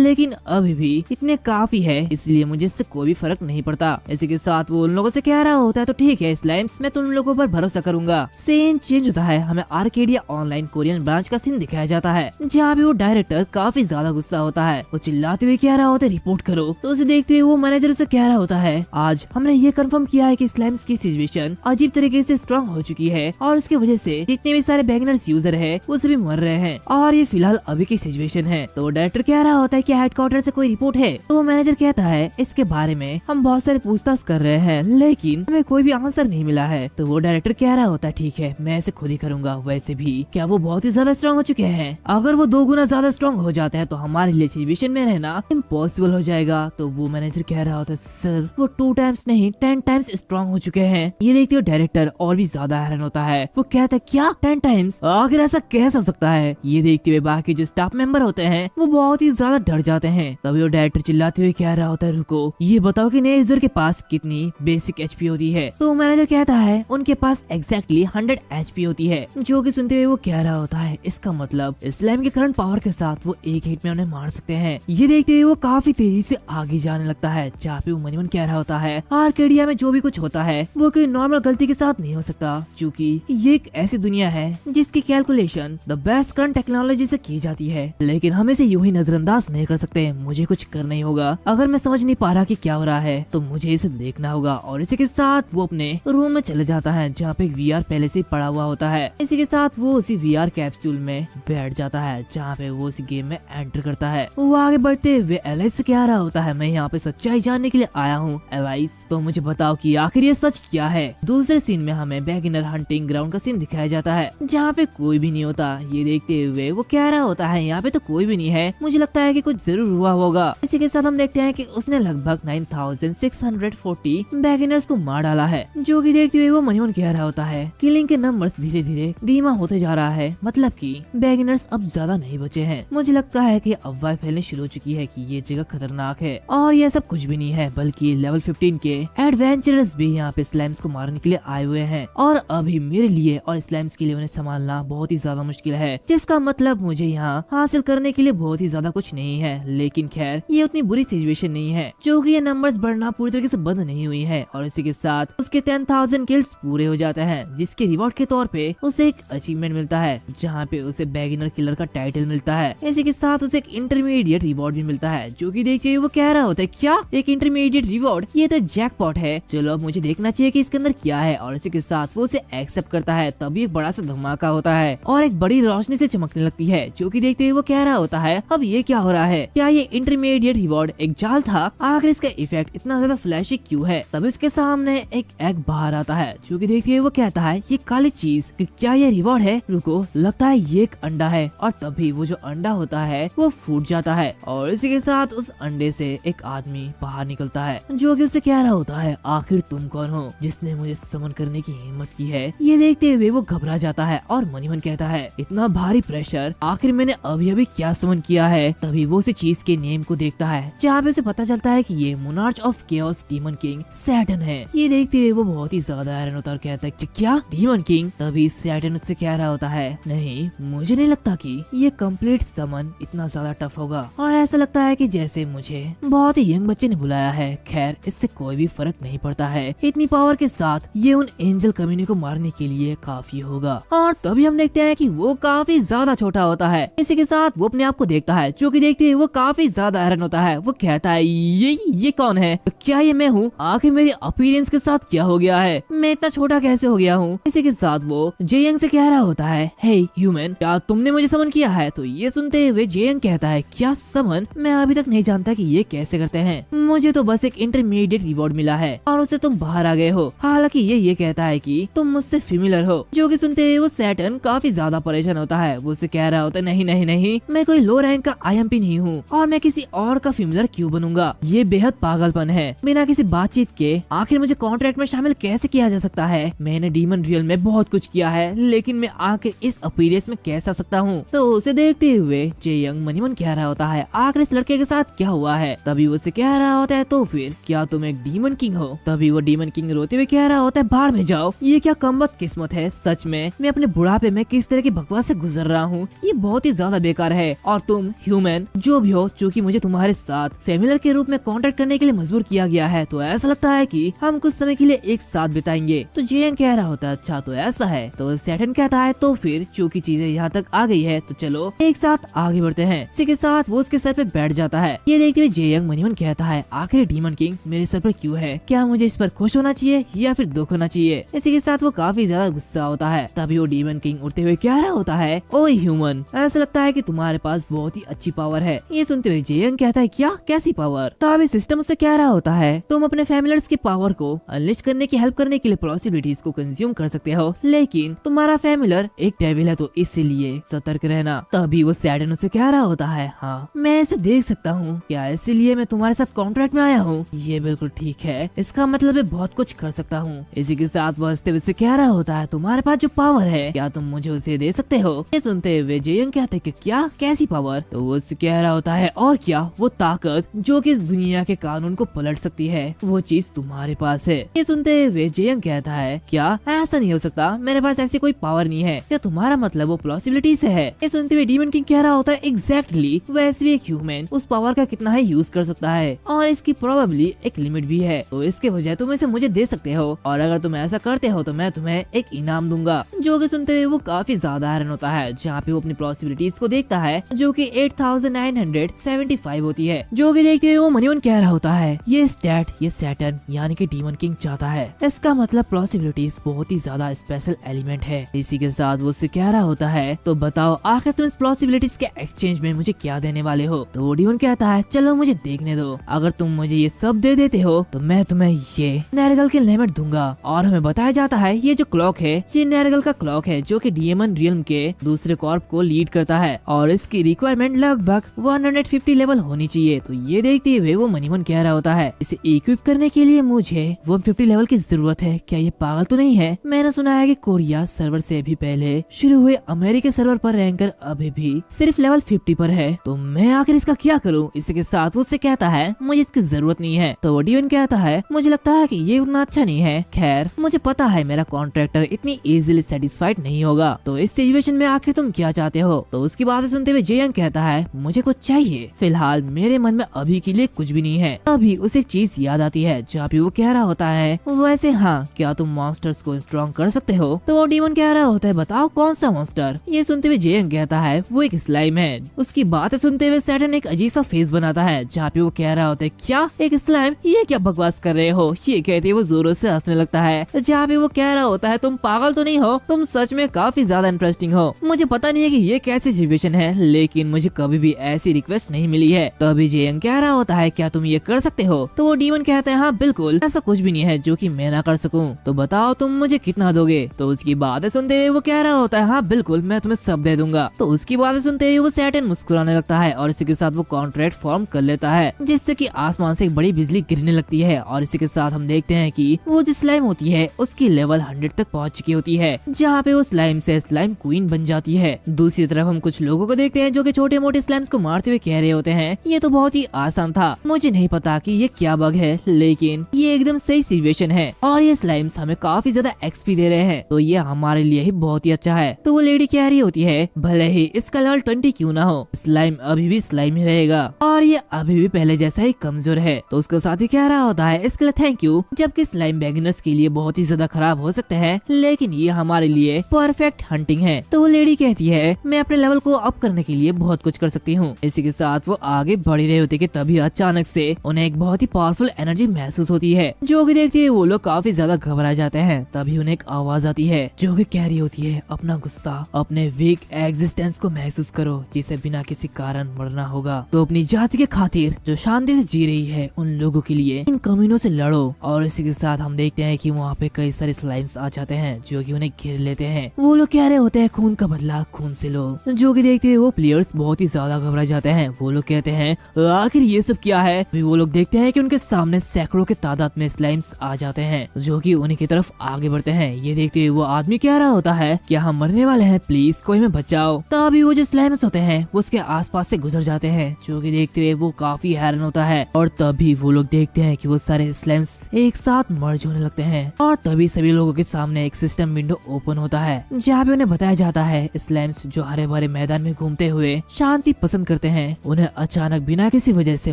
लेकिन अभी भी इतने काफी है, इसलिए मुझे इससे कोई भी फर्क नहीं पड़ता। इसी के साथ वो उन लोगों से कह रहा होता है, तो ठीक है स्लाइम्स, मैं तुम लोगों पर भरोसा करूंगा। सीन चेंज होता है, हमें आर्केडिया ऑनलाइन कोरियन ब्रांच का सीन दिखाया जाता है, जहाँ भी वो डायरेक्टर काफी ज्यादा गुस्सा होता है। वो चिल्लाते हुए कह रहा होता है, रिपोर्ट करो। तो उसे देखते हुए वो मैनेजर उसे कह रहा होता है, आज हमने ये कंफर्म किया है कि स्लाइम्स की सिचुएशन अजीब तरीके से स्ट्रॉन्ग हो चुकी है और इसकी वजह से जितने भी सारे बिगिनर्स यूजर है वो सभी मर रहे हैं और ये फिलहाल अभी की सिचुएशन है। तो डायरेक्टर कह रहा होता है कि हेडक्वार्टर से कोई रिपोर्ट है? तो वो मैनेजर कहता है, इसके बारे में हम बहुत सारे पूछताछ कर रहे हैं, लेकिन हमें कोई भी आंसर नहीं मिला है। तो वो डायरेक्टर कह रहा होता है, ठीक है मैं इसे खुद ही करूंगा। वैसे भी क्या वो बहुत ही ज्यादा स्ट्रॉन्ग हो चुके हैं? अगर वो 2 गुना ज्यादा स्ट्रॉन्ग हो जाते हैं तो हमारे लिए सिचुएशन में रहना इम्पॉसिबल हो जाएगा। तो वो मैनेजर कह रहा होता है, सर वो 2 टाइम्स नहीं 10 टाइम्स स्ट्रॉन्ग हो चुके हैं। ये देखते हुए डायरेक्टर और भी ज्यादा हैरान होता है। वो कहता है, क्या 10 टाइम्स? आखिर ऐसा कैसे हो सकता है? ये देखते हुए बाकी जो स्टाफ मेंबर होते हैं वो बहुत ही ज्यादा डर जाते हैं। तभी वो डायरेक्टर चिल्लाते हुए कह रहा होता है, रुको, ये बताओ कि नए यूजर के पास कितनी बेसिक HP होती है? तो मैनेजर कहता है, उनके पास एग्जैक्ट एग्जैक्टली 100 HP होती है। जो कि सुनते हुए वो कह रहा होता है इसका मतलब स्लैम के करंट पावर के साथ वो एक हिट में उन्हें मार सकते हैं। ये देखते हुए वो काफी तेजी से आगे जाने लगता है, जहाँ पे वो मन ही मन कह रहा होता है आर्केडिया में जो भी कुछ होता है वो कोई नॉर्मल गलती के साथ नहीं हो सकता, क्योंकि ये एक ऐसी दुनिया है जिसकी calculation the best current technology से की जाती है। लेकिन हम इसे यूं ही नजरअंदाज नहीं कर सकते, मुझे कुछ करना ही होगा। अगर मैं समझ नहीं पा रहा कि क्या हो रहा है तो मुझे इसे देखना होगा। और इसी के साथ वो अपने रूम में चले जाता है, जहाँ पे VR पहले से पड़ा हुआ होता है। इसी के साथ वो उसी VR कैप्सूल में बैठ जाता है, जहाँ पे वो उसी गेम में एंटर करता है। वो आगे बढ़ते हुए एलाइस से कह रहा होता है मैं यहाँ पे सच्चाई जानने के लिए आया हूँ। एलाइस तो मुझे बताओ कि आखिर ये सच क्या है। दूसरे सीन में हमें बिगिनर हंटिंग ग्राउंड का सीन दिखाया जाता है, जहाँ पे कोई भी नहीं होता। ये देखते हुए वो कह रहा होता है यहाँ पे तो कोई भी नहीं है, मुझे लगता है कि कुछ जरूर हुआ होगा। इसी के साथ हम देखते हैं कि उसने लगभग 9640 बिगिनर्स को मार डाला है। जो कि देखते हुए वो मन ही मन कह रहा होता है किलिंग के नंबर्स धीरे धीरे धीमा होते जा रहा है, मतलब कि बिगिनर्स अब ज्यादा नहीं बचे हैं। मुझे लगता है कि अफवाह फैलने शुरू हो चुकी है कि ये जगह खतरनाक है, और यह सब कुछ भी नहीं है बल्कि लेवल 15 के एडवेंचरर्स भी यहाँ पे स्लाइम्स को मारने के लिए आए हुए हैं। और अभी मेरे लिए और स्लाइम्स के लिए उन्हें संभालना बहुत ही ज्यादा मुश्किल है, जिसका मतलब मुझे यहाँ हासिल करने के लिए बहुत ही ज्यादा कुछ नहीं है। लेकिन खैर ये उतनी बुरी सिचुएशन नहीं है, जो कि ये नंबर्स बढ़ना पूरी तरीके से बंद नहीं हुई है। और इसी के साथ उसके 10,000 किल्स पूरे हो जाते हैं, जिसके रिवॉर्ड के तौर पे उसे एक अचीवमेंट मिलता है, जहाँ पे उसे बिगिनर किलर का टाइटल मिलता है। इसी के साथ उसे एक इंटरमीडिएट रिवॉर्ड भी मिलता है। जो कि देखिए वो कह रहा होता है क्या एक इंटरमीडिएट रिवॉर्ड, ये तो जैकपॉट है, चलो अब मुझे देखना चाहिए कि इसके अंदर क्या है। और इसी के साथ वो उसे एक्सेप्ट करता है। तभी एक बड़ा सा धमाका होता है और एक बड़ी रोशनी से चमकने लगती है। जो कि देखते हुए वो कह रहा होता है अब ये क्या हो रहा है, क्या ये इंटरमीडिएट रिवॉर्ड एक जाल था, आखिर इसका इफेक्ट इतना ज्यादा फ्लैशी क्यों है। तभी उसके सामने एक एग बाहर आता है। जो कि देखते हुए वो कहता है ये काली चीज कि क्या ये रिवॉर्ड है, रुको लगता है ये एक अंडा है। और तभी वो जो अंडा होता है वो फूट जाता है, और इसी के साथ उस अंडे से एक आदमी बाहर निकलता है, जो कि उससे कह रहा होता है आखिर तुम कौन हो जिसने मुझे समन करने की हिम्मत की है। ये देखते हुए वो घबरा जाता है और मन ही मन कहता है इतना भारी प्रेशर, आखिर मैंने अभी अभी क्या समन किया है। तभी वो उस चीज के नेम को देखता है, जहाँ पे उसे पता चलता है कि ये monarch of chaos demon king Saturn है। ये देखते हुए वो बहुत ही ज्यादा हैरान होता है और कहता है कि क्या डीमन किंग। तभी सैटर्न उससे कह रहा होता है नहीं, मुझे नहीं लगता कि ये कंप्लीट समन इतना ज्यादा टफ होगा, और ऐसा लगता है कि जैसे मुझे बहुत ही यंग बच्चे ने बुलाया है। खैर इससे कोई भी फर्क नहीं पड़ता है, इतनी पावर के साथ ये उन एंजल कम्युनिटी को मारने के लिए काफी होगा। और तभी हम देखते हैं कि वो काफी ज्यादा छोटा होता है। इसी के साथ वो अपने आप को देखता है, जो कि देखते हुए वो काफी ज्यादा हैरान होता है। वो कहता है ये कौन है, क्या ये मैं हूँ, आखिर मेरे अपीयरेंस के साथ क्या हो गया है, मैं इतना छोटा कैसे हो गया हूँ। इसी के साथ वो जेयंग से कह रहा होता है हे ह्यूमन, क्या तुमने मुझे समन किया है। तो ये सुनते हुए जेयंग कहता है क्या समन, मैं अभी तक नहीं जानता कि ये कैसे करते हैं, मुझे तो बस एक इंटरमीडिएट रिवॉर्ड मिला है और उससे तुम बाहर आ गए हो। हालांकि ये कहता है कि तुम मुझसे फेमिलियर हो। जो कि सुनते हुए वो सैटर्न काफी ज्यादा परेशान होता है। वो उससे कह रहा होता है नहीं नहीं नहीं, मैं कोई लो रैंक का IMP नहीं हूँ और मैं किसी और का फेमिलियर क्यों बनूंगा, ये बेहद पागलपन है। बिना किसी बातचीत के आखिर मुझे कॉन्ट्रैक्ट में शामिल कैसे किया जा सकता है। मैंने डीमन रियल में बहुत कुछ किया है, लेकिन मैं आखिर इस अपीयरेंस में कैसे आ सकता हूँ। तो उसे देखते हुए जेयंग मनी मन कह रहा होता है आखिर इस लड़के के साथ क्या हुआ है। तभी वो उसे कह रहा होता है तो फिर क्या तुम एक डीमन किंग हो। तभी वो डीमन किंग रोते हुए कह रहा होता है बाहर में जाओ, ये क्या कमबख्त किस्मत है, सच में मैं अपने बुढ़ापे में किस तरह की बकवास से गुजर रहा हूँ, ये बहुत ही ज्यादा बेकार है। और तुम ह्यूमन जो भी हो, चूँकि मुझे तुम्हारे साथ फेमिलियर के रूप में कॉन्टेक्ट करने के लिए मजबूर किया गया है, तो ऐसा लगता है कि हम कुछ समय के लिए एक साथ बिताएंगे। तो जेयंग कह रहा होता है अच्छा तो ऐसा है। तो सैटर्न कहता है तो फिर चूँकि चीजें यहाँ तक आ गई है तो चलो एक साथ आगे बढ़ते हैं। इसी के साथ वो उसके सर पे बैठ जाता है। ये देखते हुए जेयंग मनी मन कहता है आखिर डीमन किंग मेरे सर पर क्यों है, क्या मुझे इस पर खुश होना चाहिए या फिर दुख होना चाहिए। इसी के साथ वो काफी ज्यादा गुस्सा होता है। तभी वो डीमन किंग उठते हुए कह रहा होता है ओए ह्यूमन, ऐसा लगता है कि तुम्हारे पास बहुत ही अच्छी पावर है। ये सुनते हुए जेयंग कहता है क्या, कैसी पावर। तभी सिस्टम उससे कह रहा होता है तुम अपने फैमिलियर्स की पावर को अनलिस्ट करने की हेल्प करने के लिए पॉसिबिलिटीज को कंज्यूम कर सकते हो, लेकिन तुम्हारा फैमिलियर एक डेविल है तो इसीलिए सतर्क रहना। तभी वो सैटर्न उससे कह रहा होता है हाँ मैं इसे देख सकता हूँ, क्या इसीलिए मैं तुम्हारे साथ कॉन्ट्रैक्ट में आया हूँ। ये बिल्कुल ठीक है, इसका मतलब मैं बहुत कुछ कर सकता हूँ। इसी के साथ वो हंसते हुए कह रहा होता है तुम्हारे पास जो पावर है क्या तुम मुझे उसे दे सकते हो। ये सुनते हुए जेयंग कहते कि क्या, कैसी पावर। तो वो उससे कह रहा होता है और क्या, वो ताकत जो कि इस दुनिया के कानून को पलट सकती है, वो चीज तुम्हारे पास है। ये सुनते हुए जेयंग कहता है क्या ऐसा नहीं हो सकता, मेरे पास ऐसी कोई पावर नहीं है। क्या तुम्हारा मतलब वो पॉसिबिलिटी से है? ये सुनते हुए डीमन किंग कह रहा होता है एग्जैक्टली वैसे भी एक ह्यूमन उस पावर का कितना है यूज कर सकता है और इसकी प्रोबेबली एक लिमिट भी है, तो इसके वजह तुम इसे मुझे दे सकते हो और अगर तुम ऐसा करते हो तो मैं तुम्हें एक इनाम दूंगा। जो कि सुनते हुए वो काफी ज्यादा हैरान होता है, जहाँ पे वो अपनी पॉसिबिलिटीज को देखता है जो कि 8975 होती है। जो कि देखते हुए वो मनीवन कह रहा होता है ये स्टैट ये सैटर्न यानी कि डीमन किंग चाहता है, इसका मतलब पॉसिबिलिटीज बहुत ही ज्यादा स्पेशल एलिमेंट है। इसी के साथ वो उससे कह रहा होता है तो बताओ आखिर तुम इस पॉसिबिलिटीज के एक्सचेंज में मुझे क्या देने वाले हो? तो वो डीमन कहता है चलो मुझे देखने दो, अगर तुम मुझे ये सब दे देते हो तो मैं तुम्हें ये नेरगल के लिमिट दूंगा। और हमें बताया जाता है ये जो क्लॉक है ये नेरगल का क्लॉक है जो कि डीमन रियल्म के दूसरे कॉर्प को लीड करता है और इसकी रिक्वायरमेंट लगभग 150 लेवल होनी चाहिए। तो ये देखते हुए वो मनीवन कह रहा होता है इसे इक्विप करने के लिए मुझे 150 लेवल की जरूरत है, क्या ये पागल तो नहीं है? मैंने सुना है कि कोरिया सर्वर से भी पहले शुरू हुए अमेरिकी सर्वर पर रैंकर अभी भी सिर्फ लेवल 50 पर है, तो मैं आखिर इसका क्या करूं? इसी के साथ उससे कहता है मुझे इसकी जरूरत नहीं है। तो वो डीवन कहता है मुझे लगता है कि ये उतना अच्छा नहीं है, खैर मुझे पता है मेरा कॉन्ट्रैक्टर इतनी इजीली सेटिस्फाइड नहीं होगा, तो इस सिचुएशन में आखिर तुम क्या चाहते हो? तो उसकी बातें सुनते हुए जेयंग कहता है मुझे कुछ चाहिए, फिलहाल मेरे मन में अभी के लिए कुछ भी नहीं है। अभी उसे एक चीज याद आती है जहाँ पे वो कह रहा होता है वैसे हाँ क्या तुम मॉन्स्टर्स को स्ट्रॉन्ग कर सकते हो? तो वो डीमन कह रहा होता है बताओ कौन सा मॉन्स्टर? ये सुनते हुए जेयंग कहता है वो एक स्लाइम है। उसकी बातें सुनते हुए सैटर्न एक अजीब सा फेस बनाता है जहाँ पे वो कह रहा होता है क्या एक स्लाइम? ये क्या बकवास कर रहे हो? ये कहते वो जोरों से हंसने लगता है, जहाँ पे वो कह रहा होता है तुम पागल तो नहीं हो, तुम सच में काफी ज्यादा इंटरेस्टिंग हो। मुझे पता नहीं है कि ये कैसी सिचुएशन है लेकिन मुझे कभी भी ऐसी रिक्वेस्ट नहीं मिली है। तो अभी जेयंग कह रहा होता है क्या तुम ये कर सकते हो? तो वो डीमन कहता है हाँ बिल्कुल, ऐसा कुछ भी नहीं है जो कि मैं ना कर सकूं, तो बताओ तुम मुझे कितना दोगे? तो उसकी बातें सुनते हुए वो कह रहा होता है हाँ बिल्कुल मैं तुम्हें सब दे दूंगा। तो उसकी बातें सुनते हुए वो सैटर्न मुस्कुराने लगता है और इसी के साथ वो कॉन्ट्रैक्ट फॉर्म कर लेता है जिससे कि आसमान से एक बड़ी बिजली गिरने लगती है और इसी के साथ हम देखते हैं कि वो जो स्लाइम होती है उसकी लेवल 100 तक पहुंच चुकी होती है, जहाँ पे वो स्लाइम से स्लाइम क्वीन बन जाती है। दूसरी तरफ हम कुछ लोगों को देखते हैं जो कि छोटे मोटे स्लाइम्स को मारते हुए कह रहे होते हैं ये तो बहुत ही आसान था, मुझे नहीं पता कि ये क्या बग है लेकिन ये एकदम सही सिचुएशन है और ये स्लाइम्स हमें काफी ज्यादा एक्सपी दे रहे हैं, तो ये हमारे लिए ही बहुत ही अच्छा है। तो वो लेडी कह रही होती है भले ही इसका लेवल 20 क्यों ना हो, स्लाइम अभी भी स्लाइम ही रहेगा और ये अभी भी पहले जैसा ही कमजोर है। तो उसका साथी कह रहा होता है इसके लिए थैंक यू, जबकि स्लाइम बिगिनर्स के लिए बहुत ही ज्यादा खराब हो सकते हैं लेकिन ये हमारे लिए परफेक्ट हंटिंग है। तो वो लेडी कहती है मैं अपने लेवल को अप करने के लिए बहुत कुछ कर सकती हूँ। इसी के साथ वो आगे बढ़ रहे होते कि तभी अचानक से उन्हें एक बहुत ही पावरफुल एनर्जी महसूस होती है, जो कि देखते ही वो लोग काफी ज्यादा घबरा जाते हैं। तभी उन्हें एक आवाज आती है जो कि कह रही होती है अपना गुस्सा अपने वीक एग्जिस्टेंस को महसूस करो जिसे बिना किसी कारण मरना होगा, तो अपनी जाति के खातिर जो शांति से जी रही है उन लोगों के लिए इन कमीनों से लड़ो। और इसी के साथ हम देखते हैं कि वहाँ पे कई सारे स्लाइम्स आ जाते हैं जो कि उन्हें घेर लेते हैं। वो लोग कह रहे होते हैं खून का बदला खून से लो, जो कि देखते हैं वो प्लेयर्स बहुत ही ज्यादा घबरा जाते हैं। वो लोग कहते हैं आखिर ये सब क्या है? फिर वो लोग देखते हैं कि उनके सामने सैकड़ों के तादाद में स्लाइम्स आ जाते हैं जो कि उन्हीं की तरफ आगे बढ़ते हैं। ये देखते हुए वो आदमी कह रहा होता है क्या हम मरने वाले हैं, प्लीज कोई हमें बचाओ। तभी वो जो स्लाइम्स होते हैं वो उसके आसपास से गुजर जाते हैं, जो कि देखते हुए वो काफी हैरान होता है। और तभी वो लोग देखते हैं कि वो सारे स्लाइम्स एक साथ मर्ज होने लगते हैं और तभी सभी लोगों के सामने एक सिस्टम विंडो ओपन होता है जहाँ पे उन्हें बताया जाता है स्लाइम्स जो हरे भरे मैदान में घूमते हुए शांति पसंद करते हैं उन्हें अचानक बिना किसी वजह से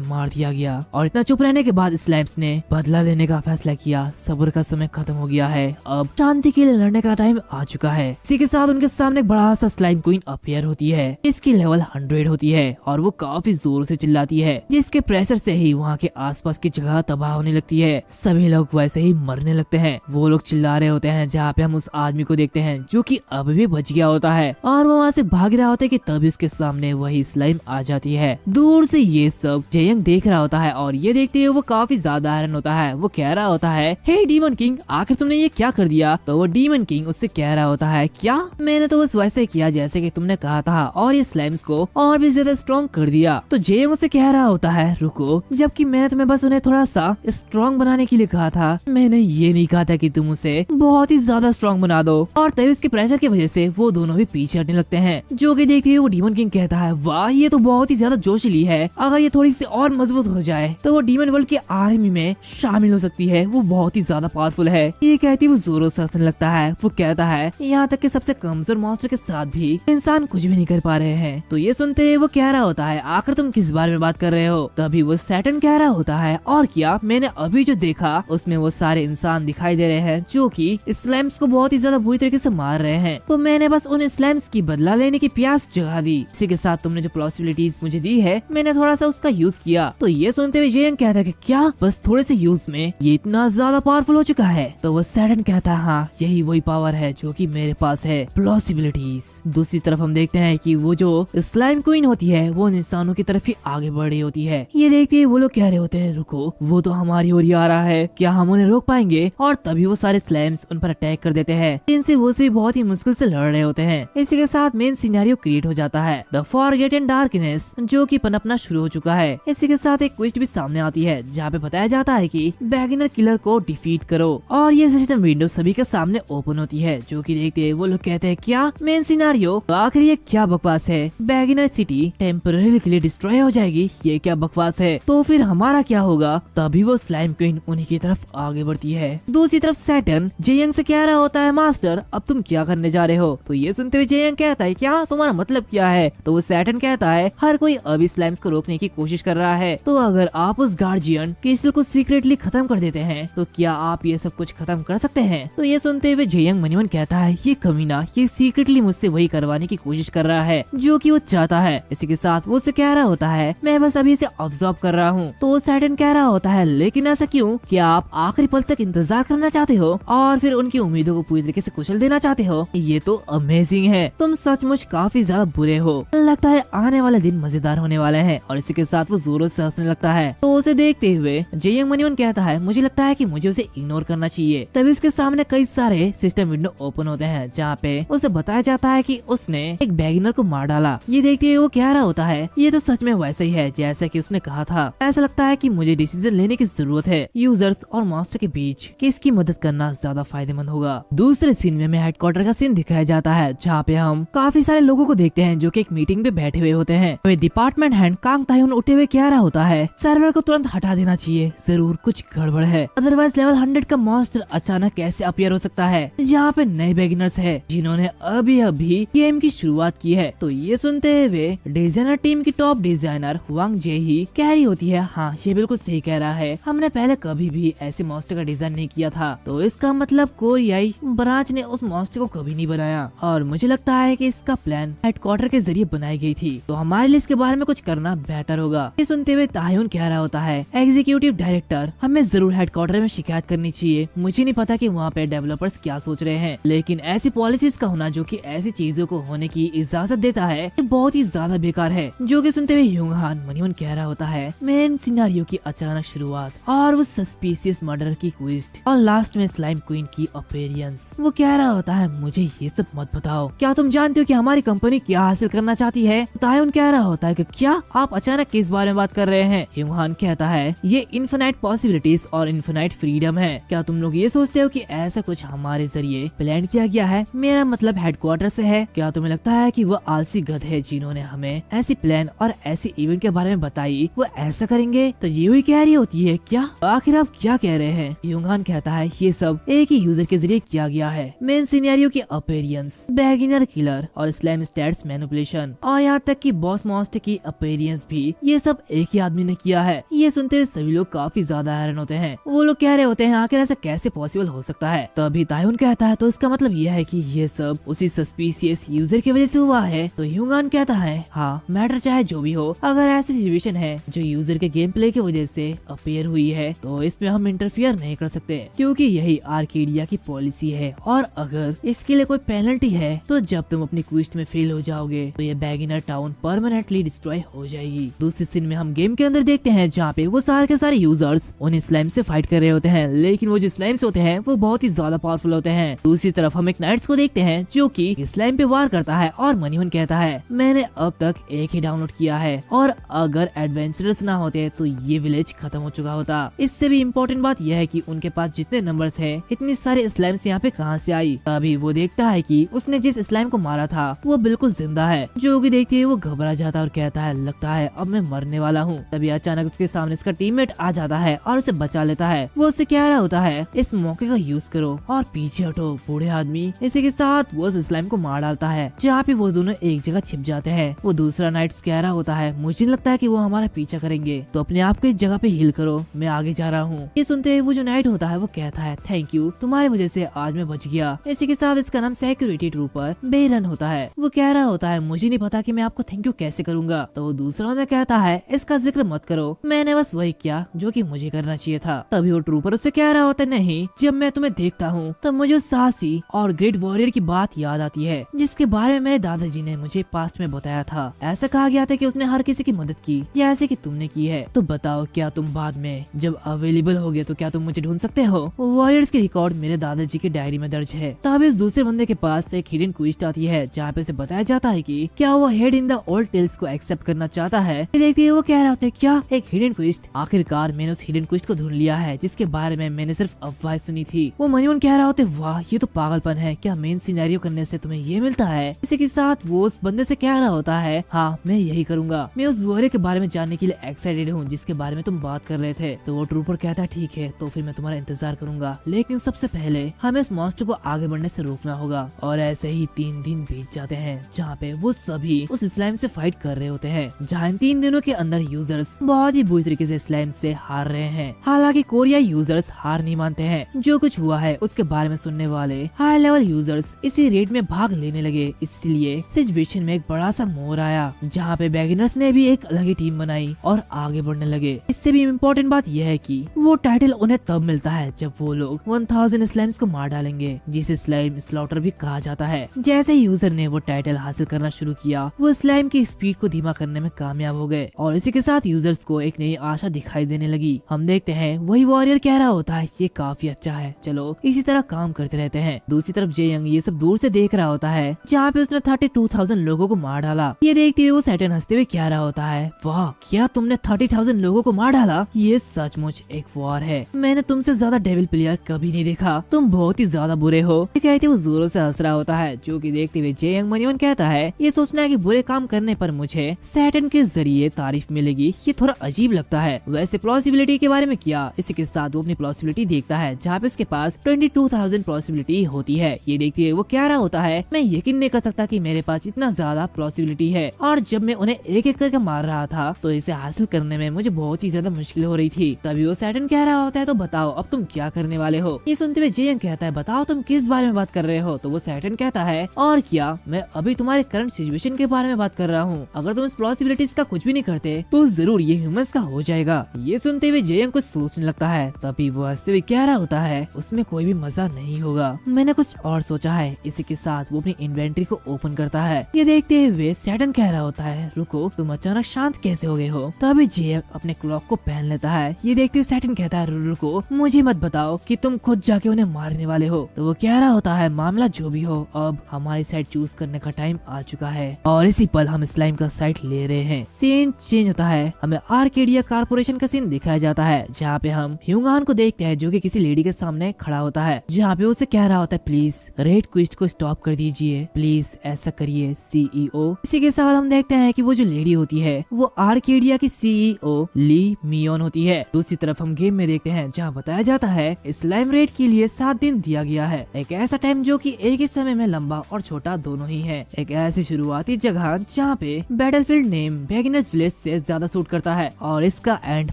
मार दिया गया। और इतना चुप रहने के बाद स्लाइम्स ने बदला लेने का फैसला किया, सब्र का समय खत्म हो गया है, अब शांति के लिए लड़ने का टाइम आ चुका है। इसी के साथ उनके सामने एक बड़ा सा स्लाइम क्वीन अपीयर होती है, इसकी लेवल 100 होती है और वो काफी जोर से चिल्लाती है जिसके प्रेशर से ही वहाँ के आसपास की जगह तबाह होने लगती है। सभी लोग वैसे ही मरने लगते हैं। वो लोग चिल्ला रहे होते हैं जहाँ पे हम उस आदमी को देखते हैं जो कि अभी भी बच गया होता है और वो वहाँ से भाग रहा होता है कि तभी उसके सामने वही स्लाइम आ जाती है। दूर से ये सब जेयंग देख रहा होता है और ये देखते हुए वो काफी ज्यादा हैरान होता है। वो कह रहा होता है हे डीमन किंग आखिर तुमने ये क्या कर दिया? तो वो डीमन किंग उससे कह रहा होता है क्या मैंने तो बस वैसे किया जैसे कि तुमने कहा था और ये स्लाइम्स को और भी ज्यादा स्ट्रॉन्ग कर दिया। तो जेयंग उससे कह रहा होता है रुको, जबकि मैंने तुम्हें बस उन्हें थोड़ा सा स्ट्रॉन्ग बनाने के लिए कहा था, मैंने ये नहीं कहा था कि तुम उसे बहुत ही ज्यादा स्ट्रॉन्ग बना दो। और तभी उसके प्रेशर की वजह से वो दोनों भी पीछे हटने लगते हैं, जो कि देखते हुए वो डीमन किंग कहता है वाह ये तो बहुत ही ज्यादा जोशीली है, अगर ये थोड़ी सी और मजबूत हो जाए तो वो डीमन वर्ल्ड की आर्मी में शामिल हो सकती है, वो बहुत ही ज्यादा पावरफुल है। ये कहती वो जोरों से हंसने लगता है। वो कहता है यहाँ तक कि सबसे कमजोर मॉन्स्टर के साथ भी इंसान कुछ भी नहीं कर पा रहे हैं। तो ये सुनते ही वो कह रहा होता है आखिर तुम किस बारे में बात कर रहे हो। तभी वो सैटर्न कह रहा होता है और क्या, मैंने अभी जो देखा उसमें वो सारे इंसान दिखाई दे रहे हैं जो कि स्लैम्स को बहुत ही ज्यादा बुरी तरीके से मार रहे हैं। तो मैंने बस उन स्लैम्स की बदला लेने की प्यास जगा दी। इसी के साथ तुमने जो पॉसिबिलिटीज मुझे दी है मैंने थोड़ा सा उसका यूज किया। तो ये सुनते हुए जेयंग कहता है कि क्या बस थोड़े से यूज में ये इतना ज्यादा पावरफुल हो चुका है। तो वो सैटर्न कहता है हाँ यही वही पावर है जो कि मेरे पास है, पॉसिबिलिटीज। दूसरी तरफ हम देखते हैं कि वो जो स्लाइम क्वीन होती है वो इंसानों की तरफ ही आगे बढ़ रही होती है। ये देखते ही वो लोग कह रहे होते हैं रुको, वो तो हमारी ओर ही आ रहा है, क्या हम उन्हें रोक पाएंगे। और तभी वो सारे स्लाइम्स उन पर अटैक कर देते हैं, जिनसे वो भी बहुत ही मुश्किल से लड़ रहे होते हैं। इसी के साथ मेन सिनेरियो क्रिएट हो जाता है, द फॉरगेटन डार्कनेस, जो कि पनपना शुरू हो चुका है। इसी के साथ एक क्विस्ट भी सामने आती है जहाँ पे बताया जाता है कि बैगिनर किलर को डिफीट करो। और ये सिस्टम विंडो सभी के सामने ओपन होती है, जो कि देखते वो लोग कहते हैं क्या मेन सिनेरियो, आखिर ये क्या बकवास है, बैगिनर सिटी टेम्पररी के लिए डिस्ट्रॉय हो जाएगी, ये क्या बकवास है, तो फिर हमारा क्या होगा। तभी वो स्लाइम क्वीन उन्हीं की तरफ आगे बढ़ती है। दूसरी तरफ सैटर्न जेयंग से कह रहा होता है मास्टर अब तुम क्या करने जा रहे हो। तो ये सुनते हुए जेयंग कहता है क्या तुम्हारा मतलब क्या है। तो वो सैटर्न कहता है हर कोई अभी स्लाइम्स को रोकने की कोशिश कर रहा है, तो अगर आप उस गार्जियन क्रिस्टल को सीक्रेटली खत्म कर देते हैं तो क्या आप ये सब कुछ खत्म कर सकते हैं। तो ये सुनते हुए जेयंग मन ही मन कहता है ये कमीना ये सीक्रेटली मुझसे वही करवाने की कोशिश कर रहा है जो कि वो चाहता है। इसी के साथ वो उससे कह रहा होता है मैं बस अभी इसे ऑब्जर्व कर रहा हूँ। तो सैटर्न कह रहा होता है लेकिन ऐसा क्यों, क्या आप आखिरी पल तक इंतजार करना चाहते हो और फिर उनकी उम्मीदों को पूरी तरीके से कुचल देना चाहते हो। ये तो अमेजिंग है, तुम सचमुच काफी ज्यादा बुरे हो, लगता है आने वाले दिन मजेदार होने वाले हैं। और इसी के साथ वो जोरों से हंसने लगता है। तो उसे देखते हुए जेयंग मनीवन कहता है मुझे लगता है कि मुझे उसे इग्नोर करना चाहिए। तभी उसके सामने कई सारे सिस्टम विंडो ओपन होते हैं जहाँ पे उसे बताया जाता है कि उसने एक बैगिनर को मार डाला। ये देखते हुए वो कह रहा होता है ये तो सच में वैसा ही है जैसा कि उसने कहा था। ऐसा लगता है कि मुझे डिसीजन लेने की जरूरत है, यूजर्स और मास्टर के बीच किसकी मदद करना ज्यादा फायदेमंद होगा। दूसरे सीन में हमें हेडक्वार्टर का सीन दिखाया जाता है जहाँ पे हम काफी सारे लोगों को देखते हैं जो कि एक मीटिंग पे बैठे हुए होते हैं। तो डिपार्टमेंट हेड कांग ताह्युन उठते हुए कह रहा होता है सर्वर को तुरंत हटा देना चाहिए, जरूर कुछ गड़बड़ है, अदरवाइज लेवल 100 का मॉन्स्टर अचानक कैसे अपीयर हो सकता है जहाँ पे नए बिगिनर्स है जिन्होंने अभी अभी गेम की शुरुआत की है। तो ये सुनते हुए डिजाइनर टीम की टॉप डिजाइनर वांग जे ही कह रही होती है हाँ ये बिल्कुल सही कह रहा है, हमने पहले कभी भी ऐसे मॉन्स्टर का डिजाइन नहीं किया था। तो इसका मतलब कोरियाई ब्रांच ने उस मॉन्स्टर को कभी नहीं बनाया और मुझे लगता है कि इसका प्लान हेडक्वार्टर के जरिए बनाई गई थी। तो हमारे लिए इसके बारे में कुछ करना बेहतर होगा। ये सुनते हुए ताह्युन कह रहा होता है एग्जीक्यूटिव डायरेक्टर हमें जरूर हेडक्वार्टर में शिकायत करनी चाहिए। मुझे नहीं पता कि वहाँ पे डेवलपर्स क्या सोच रहे हैं, लेकिन ऐसी पॉलिसीज का होना जो कि ऐसी चीजों को होने की इजाजत देता है बहुत ही ज्यादा बेकार है। जो कि सुनते हुए ह्यूंग-हान मनीवन कह रहा होता है मेन सिनेरियो की अचानक शुरुआत और वो सस्पिशियस मर्डर की ट्विस्ट और लास्ट में स्लाइम क्वीन की अपीयरेंस। वो कह रहा होता है मुझे ये सब मत बताओ, क्या तुम जानते हो कि हमारी कंपनी क्या हासिल करना चाहती है। ताह्युन कह रहा होता है कि क्या आप अचानक किस बारे में बात कर रहे हैं। ह्यूंग-हान कहता है ये इन्फिनाइट पॉसिबिलिटीज और इन्फिनाइट फ्रीडम है। क्या तुम लोग ये सोचते हो कि ऐसा कुछ हमारे जरिए प्लान किया गया है, मेरा मतलब हेडक्वार्टर से है। क्या तुम्हें लगता है कि वो आलसी गध है जिन्होंने हमें ऐसी प्लान और ऐसी इवेंट के बारे में बताई वो ऐसा करेंगे। तो ये हुई कह रही होती है क्या, आखिर आप क्या कह रहे हैं। ह्यूंग-हान कहता है ये सब एक ही यूजर के जरिए किया गया है, मेन सिनेरियो की अपीयरेंस, बैगिनर किलर और स्लैम स्टैट्स मैनिपुलेशन और यहाँ तक कि बॉस मॉन्स्टर की अपीयरेंस भी ये सब एक ही आदमी ने किया है। ये सुनते हुए सभी लोग काफी ज्यादा हैरान होते हैं। वो लोग कह रहे होते हैं आखिर ऐसा कैसे पॉसिबल हो सकता है। तभी ताह्युन कहता है तो इसका मतलब ये है कि ये सब उसी सस्पिशियस यूजर की वजह से हुआ है। तो ह्यूंग-हान कहता है हाँ मैटर चाहे जो भी हो, अगर ऐसी सिचुएशन है जो यूजर के गेम प्ले की वजह से अपीयर हुई है तो इसमें हम इंटरफियर नहीं कर सकते क्योंकि यही आर्केडिया की पॉलिसी है। और अगर इसके लिए कोई पेनल्टी है तो जब तुम अपनी क्विस्ट में फेल हो जाओगे तो ये बैगिनर टाउन परमानेंटली डिस्ट्रॉय हो जाएगी। दूसरे सीन में हम गेम के अंदर देखते हैं जहाँ पे वो सारे के सारे यूजर्स उन स्लाइम से फाइट कर रहे होते हैं, लेकिन वो जो स्लाइम्स होते हैं वो बहुत ही ज्यादा पावरफुल होते हैं। दूसरी तरफ हम एक नाइट्स को देखते हैं जो कि स्लाइम पे वार करता है और मनीवन कहता है मैंने अब तक एक ही डाउनलोड किया है और अगर एडवेंचरर्स ना होते तो ये विलेज खत्म हो चुका होता। इससे भी इम्पोर्टेंट बात यह है कि उनके पास जितने नंबर्स हैं इतनी सारे स्लाइम्स यहाँ पे कहाँ से आई। तभी वो देखता है कि उसने जिस स्लाइम को मारा था वो बिल्कुल जिंदा है। जो कि देखते ही वो घबरा जाता है और कहता है लगता है अब मैं मरने वाला हूँ। तभी अचानक उसके सामने उसका टीममेट आ जाता है और उसे बचा लेता है। वो उससे कह रहा होता है इस मौके का यूज करो और पीछे हटो बूढ़े आदमी। इसी के साथ वो उस स्लाइम को मार डालता है, जहाँ पे वो दोनों एक जगह छिप जाते हैं। वो दूसरा नाइट कह रहा होता है मुझे लगता है कि वो हमारा पीछा करेंगे, तो अपने आप को इस जगह पे हील करो, मैं आगे जा रहा हूँ। ये सुनते हुए वो जो नाइट होता है वो कहता है थैंक यू, तुम्हारी वजह से आज मैं बच गया। इसी के साथ इसका नाम सिक्योरिटी ट्रूपर बेरन होता है। वो कह रहा होता है मुझे नहीं पता कि मैं आपको थैंक यू कैसे करूंगा। तो वो दूसरा बंदा कहता है इसका जिक्र मत करो, मैंने बस वही किया जो कि मुझे करना चाहिए था। तभी वो ट्रूपर उससे कह रहा होता है नहीं, जब मैं तुम्हें देखता हूँ तब मुझे उस साहसी और ग्रेट वॉरियर की बात याद आती है जिसके बारे में मेरे दादाजी ने मुझे पास्ट में बताया था। ऐसा कहा गया था कि उसने हर किसी की मदद की जैसे कि तुमने की है। तो बताओ क्या तुम बाद में जब अवेलेबल हो गए तो क्या तुम मुझे ढूंढ सकते हो? वॉरियर्स की रिकॉर्ड मेरे दादाजी की डायरी में दर्ज है। तभी इस दूसरे बंदे के पास एक हिडन क्वेस्ट आती है जहाँ पे उसे बताया जाता है कि क्या वो head in the old tales को एक्सेप्ट करना चाहता है। देखते ही वो कह रहा होता है क्या एक हिडन क्वेस्ट? आखिरकार मैंने उस हिडन क्वेस्ट को ढूंढ लिया है जिसके बारे में मैंने सिर्फ अफवाह सुनी थी। वो मनीमन कह रहा होता है वाह ये तो पागलपन है, क्या मेन सिनेरियो करने से तुम्हें ये मिलता है? इसी के साथ वो उस बंदे से कह रहा होता है हाँ मैं यही करूंगा, मैं उस वॉरियर के बारे में जानने के लिए एक्साइटेड हूँ जिसके बारे में तुम बात कर रहे थे। तो वो ट्रूपर कहता है ठीक है तो फिर मैं तुम्हारा इंतजार करूंगा, लेकिन सबसे पहले हमें उस मॉन्स्टर को आगे बढ़ने से रोकना होगा। और ऐसे ही 3 दिन बीत जाते हैं जहाँ पे वो सभी उस स्लाइम से फाइट कर रहे होते हैं। जहाँ इन 3 दिनों के अंदर यूजर्स बहुत ही बुरी तरीके से स्लाइम से हार रहे हैं। हालांकि कोरिया यूजर्स हार नहीं मानते हैं। जो कुछ हुआ है उसके बारे में सुनने वाले हाई लेवल यूजर्स इसी रेड में भाग लेने लगे। इसलिए सिचुएशन में एक बड़ा सा मोड़ आया जहाँ पे बिगिनर्स ने भी एक अलग ही टीम बनाई और आगे बढ़ने लगे। इससे भी इम्पोर्टेंट बात यह है कि वो टाइटल उन्हें तब मिलता है जब वो लोग 1000 स्लाइम्स को मार डालेंगे, जिसे स्लाइम स्लॉटर भी कहा जाता है। जैसे यूजर ने वो टाइटल हासिल करना शुरू किया वो स्लाइम की स्पीड को धीमा करने में कामयाब हो गए और इसी के साथ यूजर्स को एक नई आशा दिखाई देने लगी। हम देखते हैं वही वॉरियर कह रहा होता है ये काफी अच्छा है, चलो इसी तरह काम करते रहते हैं। दूसरी तरफ जे यंग ये सब दूर से देख रहा होता है जहाँ पे उसने 32,000 लोगों को मार डाला। ये देखते हुए वो सैटर्न हंसते हुए कह रहा होता है वाह क्या तुमने 30,000 लोगों को मार डाला, ये सचमुच एक वॉर है, मैंने तुमसे ज्यादा डेविल प्लेयर कभी नहीं देखा, तुम बहुत ही ज्यादा बुरे हो। ये कहते वो जोरों से हंस रहा होता है, जो कि देखते हुए जे यंग मनीवन कहता है ये सोचना है कि बुरे काम करने पर मुझे सैटर्न के जरिए तारीफ मिलेगी ये थोड़ा अजीब लगता है। वैसे पॉसिबिलिटी के बारे में क्या? इसी के साथ वो अपनी पॉसिबिलिटी देखता है जहाँ पे उसके पास 22,000 पॉसिबिलिटी होती है। ये देखते हुए वो कह रहा होता है मैं यकीन नहीं कर सकता कि मेरे पास इतना ज्यादा पॉसिबिलिटी है और जब मैं उन्हें एक एक करके मार रहा था तो इसे हासिल करने में मुझे बहुत ही ज्यादा मुश्किल हो रही थी। तभी वो सैटर्न कह रहा होता है तो बताओ अब तुम क्या करने वाले हो? ये सुनते हुए जे यंग कहता है बताओ तुम किस बारे में बात कर रहे हो? तो वो सैटर्न कहता है और क्या, मैं अभी तुम्हारे करंट सिचुएशन के बारे में बात कर रहा हूँ। अगर तुम इस पॉसिबिलिटीज का कुछ भी नहीं करते तो जरूर ये ह्यूमंस का हो जाएगा। ये सुनते हुए जे यंग कुछ सोचने लगता है। तभी वो हंसते हुए कह रहा होता है उसमें कोई भी मजा नहीं होगा, मैंने कुछ और सोचा है। इसी के साथ वो अपनी इन्वेंट्री को ओपन करता है। ये देखते हुए सैटर्न कह रहा होता है रुको तुम अचानक शांत कैसे हो गए हो? तभी जे यंग अपने क्लॉक को पहन लेता है। ये देखते हुए सैटर्न कहता है रुको मुझे मत बताओ कि तुम खुद जाके उन्हें मारने वाले हो। तो वो कह रहा होता है मामला जो भी हो अब हमारी साइड चूज करने का टाइम आ चुका है और इसी पल हम स्लाइम का साइड ले रहे हैं। सीन चेंज होता है, हमें आर्केडिया कारपोरेशन का सीन दिखाया जाता है जहाँ पे हम ह्यूंगान को देखते हैं जो कि किसी लेडी के सामने खड़ा होता है, जहाँ पे उसे कह रहा होता है प्लीज रेड क्विस्ट को स्टॉप कर दीजिए, प्लीज ऐसा करिए सीईओ। इसी के साथ हम देखते हैं कि वो जो लेडी होती है वो आर्केडिया की सीईओ ली मियोन होती है। दूसरी तरफ हम गेम में देखते हैं जहाँ बताया जाता है स्लाइम रेड के लिए 7 दिन दिया गया है, एक ऐसा टाइम जो कि एक ही समय में लंबा और छोटा दोनों ही है। एक ऐसी शुरुआती जगह जहाँ पे बैटलफील्ड नेम बिगिनर्स विलेज से ज्यादा सूट करता है और इसका एंड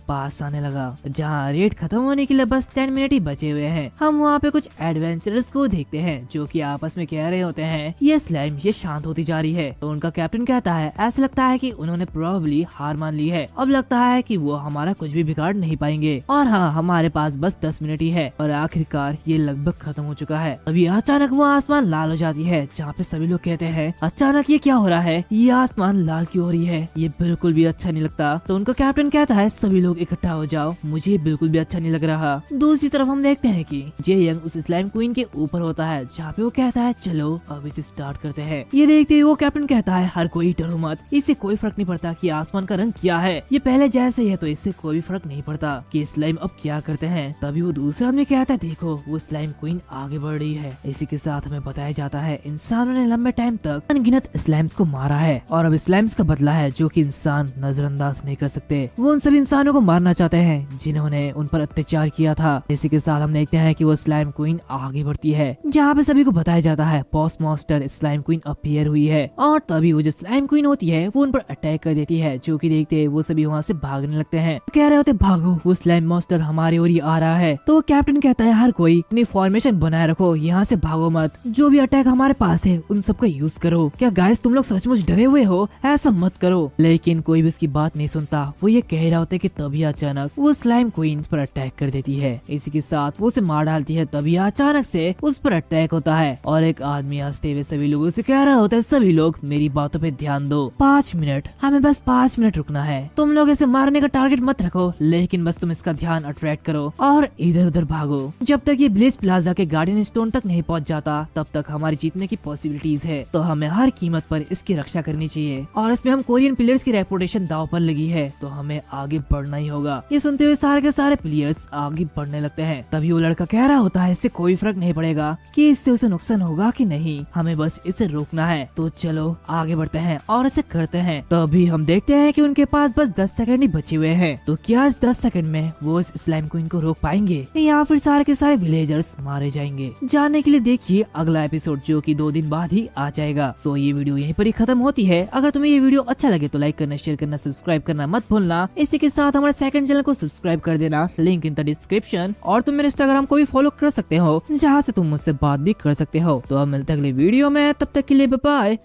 पास आने लगा जहाँ रेड खत्म होने के लिए बस 10 मिनट ही बचे हुए हैं। हम वहाँ पे कुछ एडवेंचरर्स को देखते हैं जो कि आपस में कह रहे होते हैं ये स्लाइम ये शांत होती जा रही है। तो उनका कैप्टन कहता है ऐसा लगता है कि उन्होंने प्रोबेबली हार मान ली है, अब लगता है कि वो हमारा कुछ भी बिगाड़ नहीं पाएंगे और हाँ हमारे पास बस 10 मिनट ही है और आखिरकार ये लगभग खत्म हो चुका है। अभी अचानक वो आसमान लाल हो जाती है जहाँ पे सभी लोग कहते हैं अचानक ये क्या हो रहा है, ये आसमान लाल क्यों हो रही है, ये बिल्कुल भी अच्छा नहीं लगता। तो उनका कैप्टन कहता है सभी लोग इकट्ठा हो जाओ, मुझे बिल्कुल भी अच्छा नहीं लग रहा। दूसरी तरफ हम देखते हैं कि जे यंग उस स्लाइम क्वीन के ऊपर होता है जहाँ पे वो कहता है चलो अब इसे स्टार्ट करते हैं। ये देखते हुए वो कैप्टन कहता है हर कोई डरो मत, इससे कोई फर्क नहीं पड़ता कि आसमान का रंग क्या है, ये पहले जैसे ही है तो इससे कोई भी फर्क नहीं पड़ता कि स्लाइम अब क्या करते हैं। तभी वो दूसरा आदमी कहता है देखो वो स्लाइम क्वीन आगे बढ़ रही है। इसी के साथ हमें बताया जाता है इंसानों ने लंबे टाइम तक अनगिनत स्लाइम्स को मारा है और अब स्लाइम्स का बदला है जो कि इंसान नजरअंदाज नहीं कर सकते। वो उन सभी इंसानों को मारना चाहते हैं जिन्होंने उन पर अत्याचार किया था। इसी के साथ हम देखते हैं कि वो स्लाइम क्वीन आगे बढ़ती है, जहाँ पे सभी को बताया जाता है boss monster slime queen appear हुई है। और तभी वो जो स्लाइम क्वीन होती है वो उन पर अटैक कर देती है, जो कि देखते वो सभी वहाँ से भागने लगते हैं। कह रहे होते भागो, वो स्लाइम मॉन्स्टर हमारे ओर ही आ रहा है। तो कैप्टन कहता है हर कोई अपनी फॉर्मेशन बनाए रखो, यहाँ से भागो मत, जो भी अटैक हमारे पास है उन सबका यूज करो। क्या गाइस तुम लोग सचमुच डरे हुए हो, ऐसा मत करो। लेकिन कोई भी उसकी बात नहीं सुनता। वो ये कह रहा होता है कि तभी अचानक वो स्लाइम क्वीन पर अटैक कर देती है। इसी के साथ वो उसे मार डालती है। तभी अचानक से उस पर अटैक होता है और एक आदमी हंसते हुए सभी लोगों से कह रहा होता है सभी लोग मेरी बातों पे ध्यान दो, 5 मिनट, हमें बस 5 मिनट रुकना है। तुम लोग इसे मारने का टारगेट मत रखो, लेकिन बस तुम इसका ध्यान अट्रैक्ट करो और इधर उधर भागो। जब तक ये ब्लेज प्लाजा के गार्डियन स्टोन तक नहीं पहुंच जाता तब तक हमारी जीतने की पॉसिबिलिटीज है। तो हमें हर कीमत पर इसकी रक्षा करनी चाहिए और इसमें हम कोरियन प्लेयर्स की रेपुटेशन दाव पर लगी है, तो हमें आगे बढ़ना ही होगा। ये सुनते हुए सारे के सारे प्लेयर्स आगे बढ़ने लगते हैं। तभी वो लड़का कह रहा होता है इससे कोई फर्क नहीं पड़ेगा कि इससे उसे नुकसान होगा कि नहीं, हमें बस इसे रोकना है। तो चलो आगे बढ़ते हैं और इसे करते हैं। तभी हम देखते हैं कि उनके पास बस 10 सेकंड ही बचे हुए हैं। तो क्या इस 10 सेकंड में वो इस स्लाइम क्वीन को रोक पाएंगे या फिर सारे के सारे विलेजर्स मारे जाएंगे? जानने के लिए देखिए अगला एपिसोड, जो कि 2 दिन बाद ही आ जाएगा। सो ये वीडियो यहीं पर ही खत्म होती है। अगर तुम्हें ये वीडियो अच्छा लगे तो लाइक करना, शेयर करना, सब्सक्राइब करना मत भूलना। इसी के साथ हमारे सेकंड चैनल को सब्सक्राइब कर देना, लिंक इन द डिस्क्रिप्शन। और तुम मेरे इंस्टाग्राम को भी फॉलो कर सकते हो, जहाँ से तुम मुझसे बात भी कर सकते हो। तो अब मिलते हैं अगले वीडियो में, तब तक के लिए बाय बाय।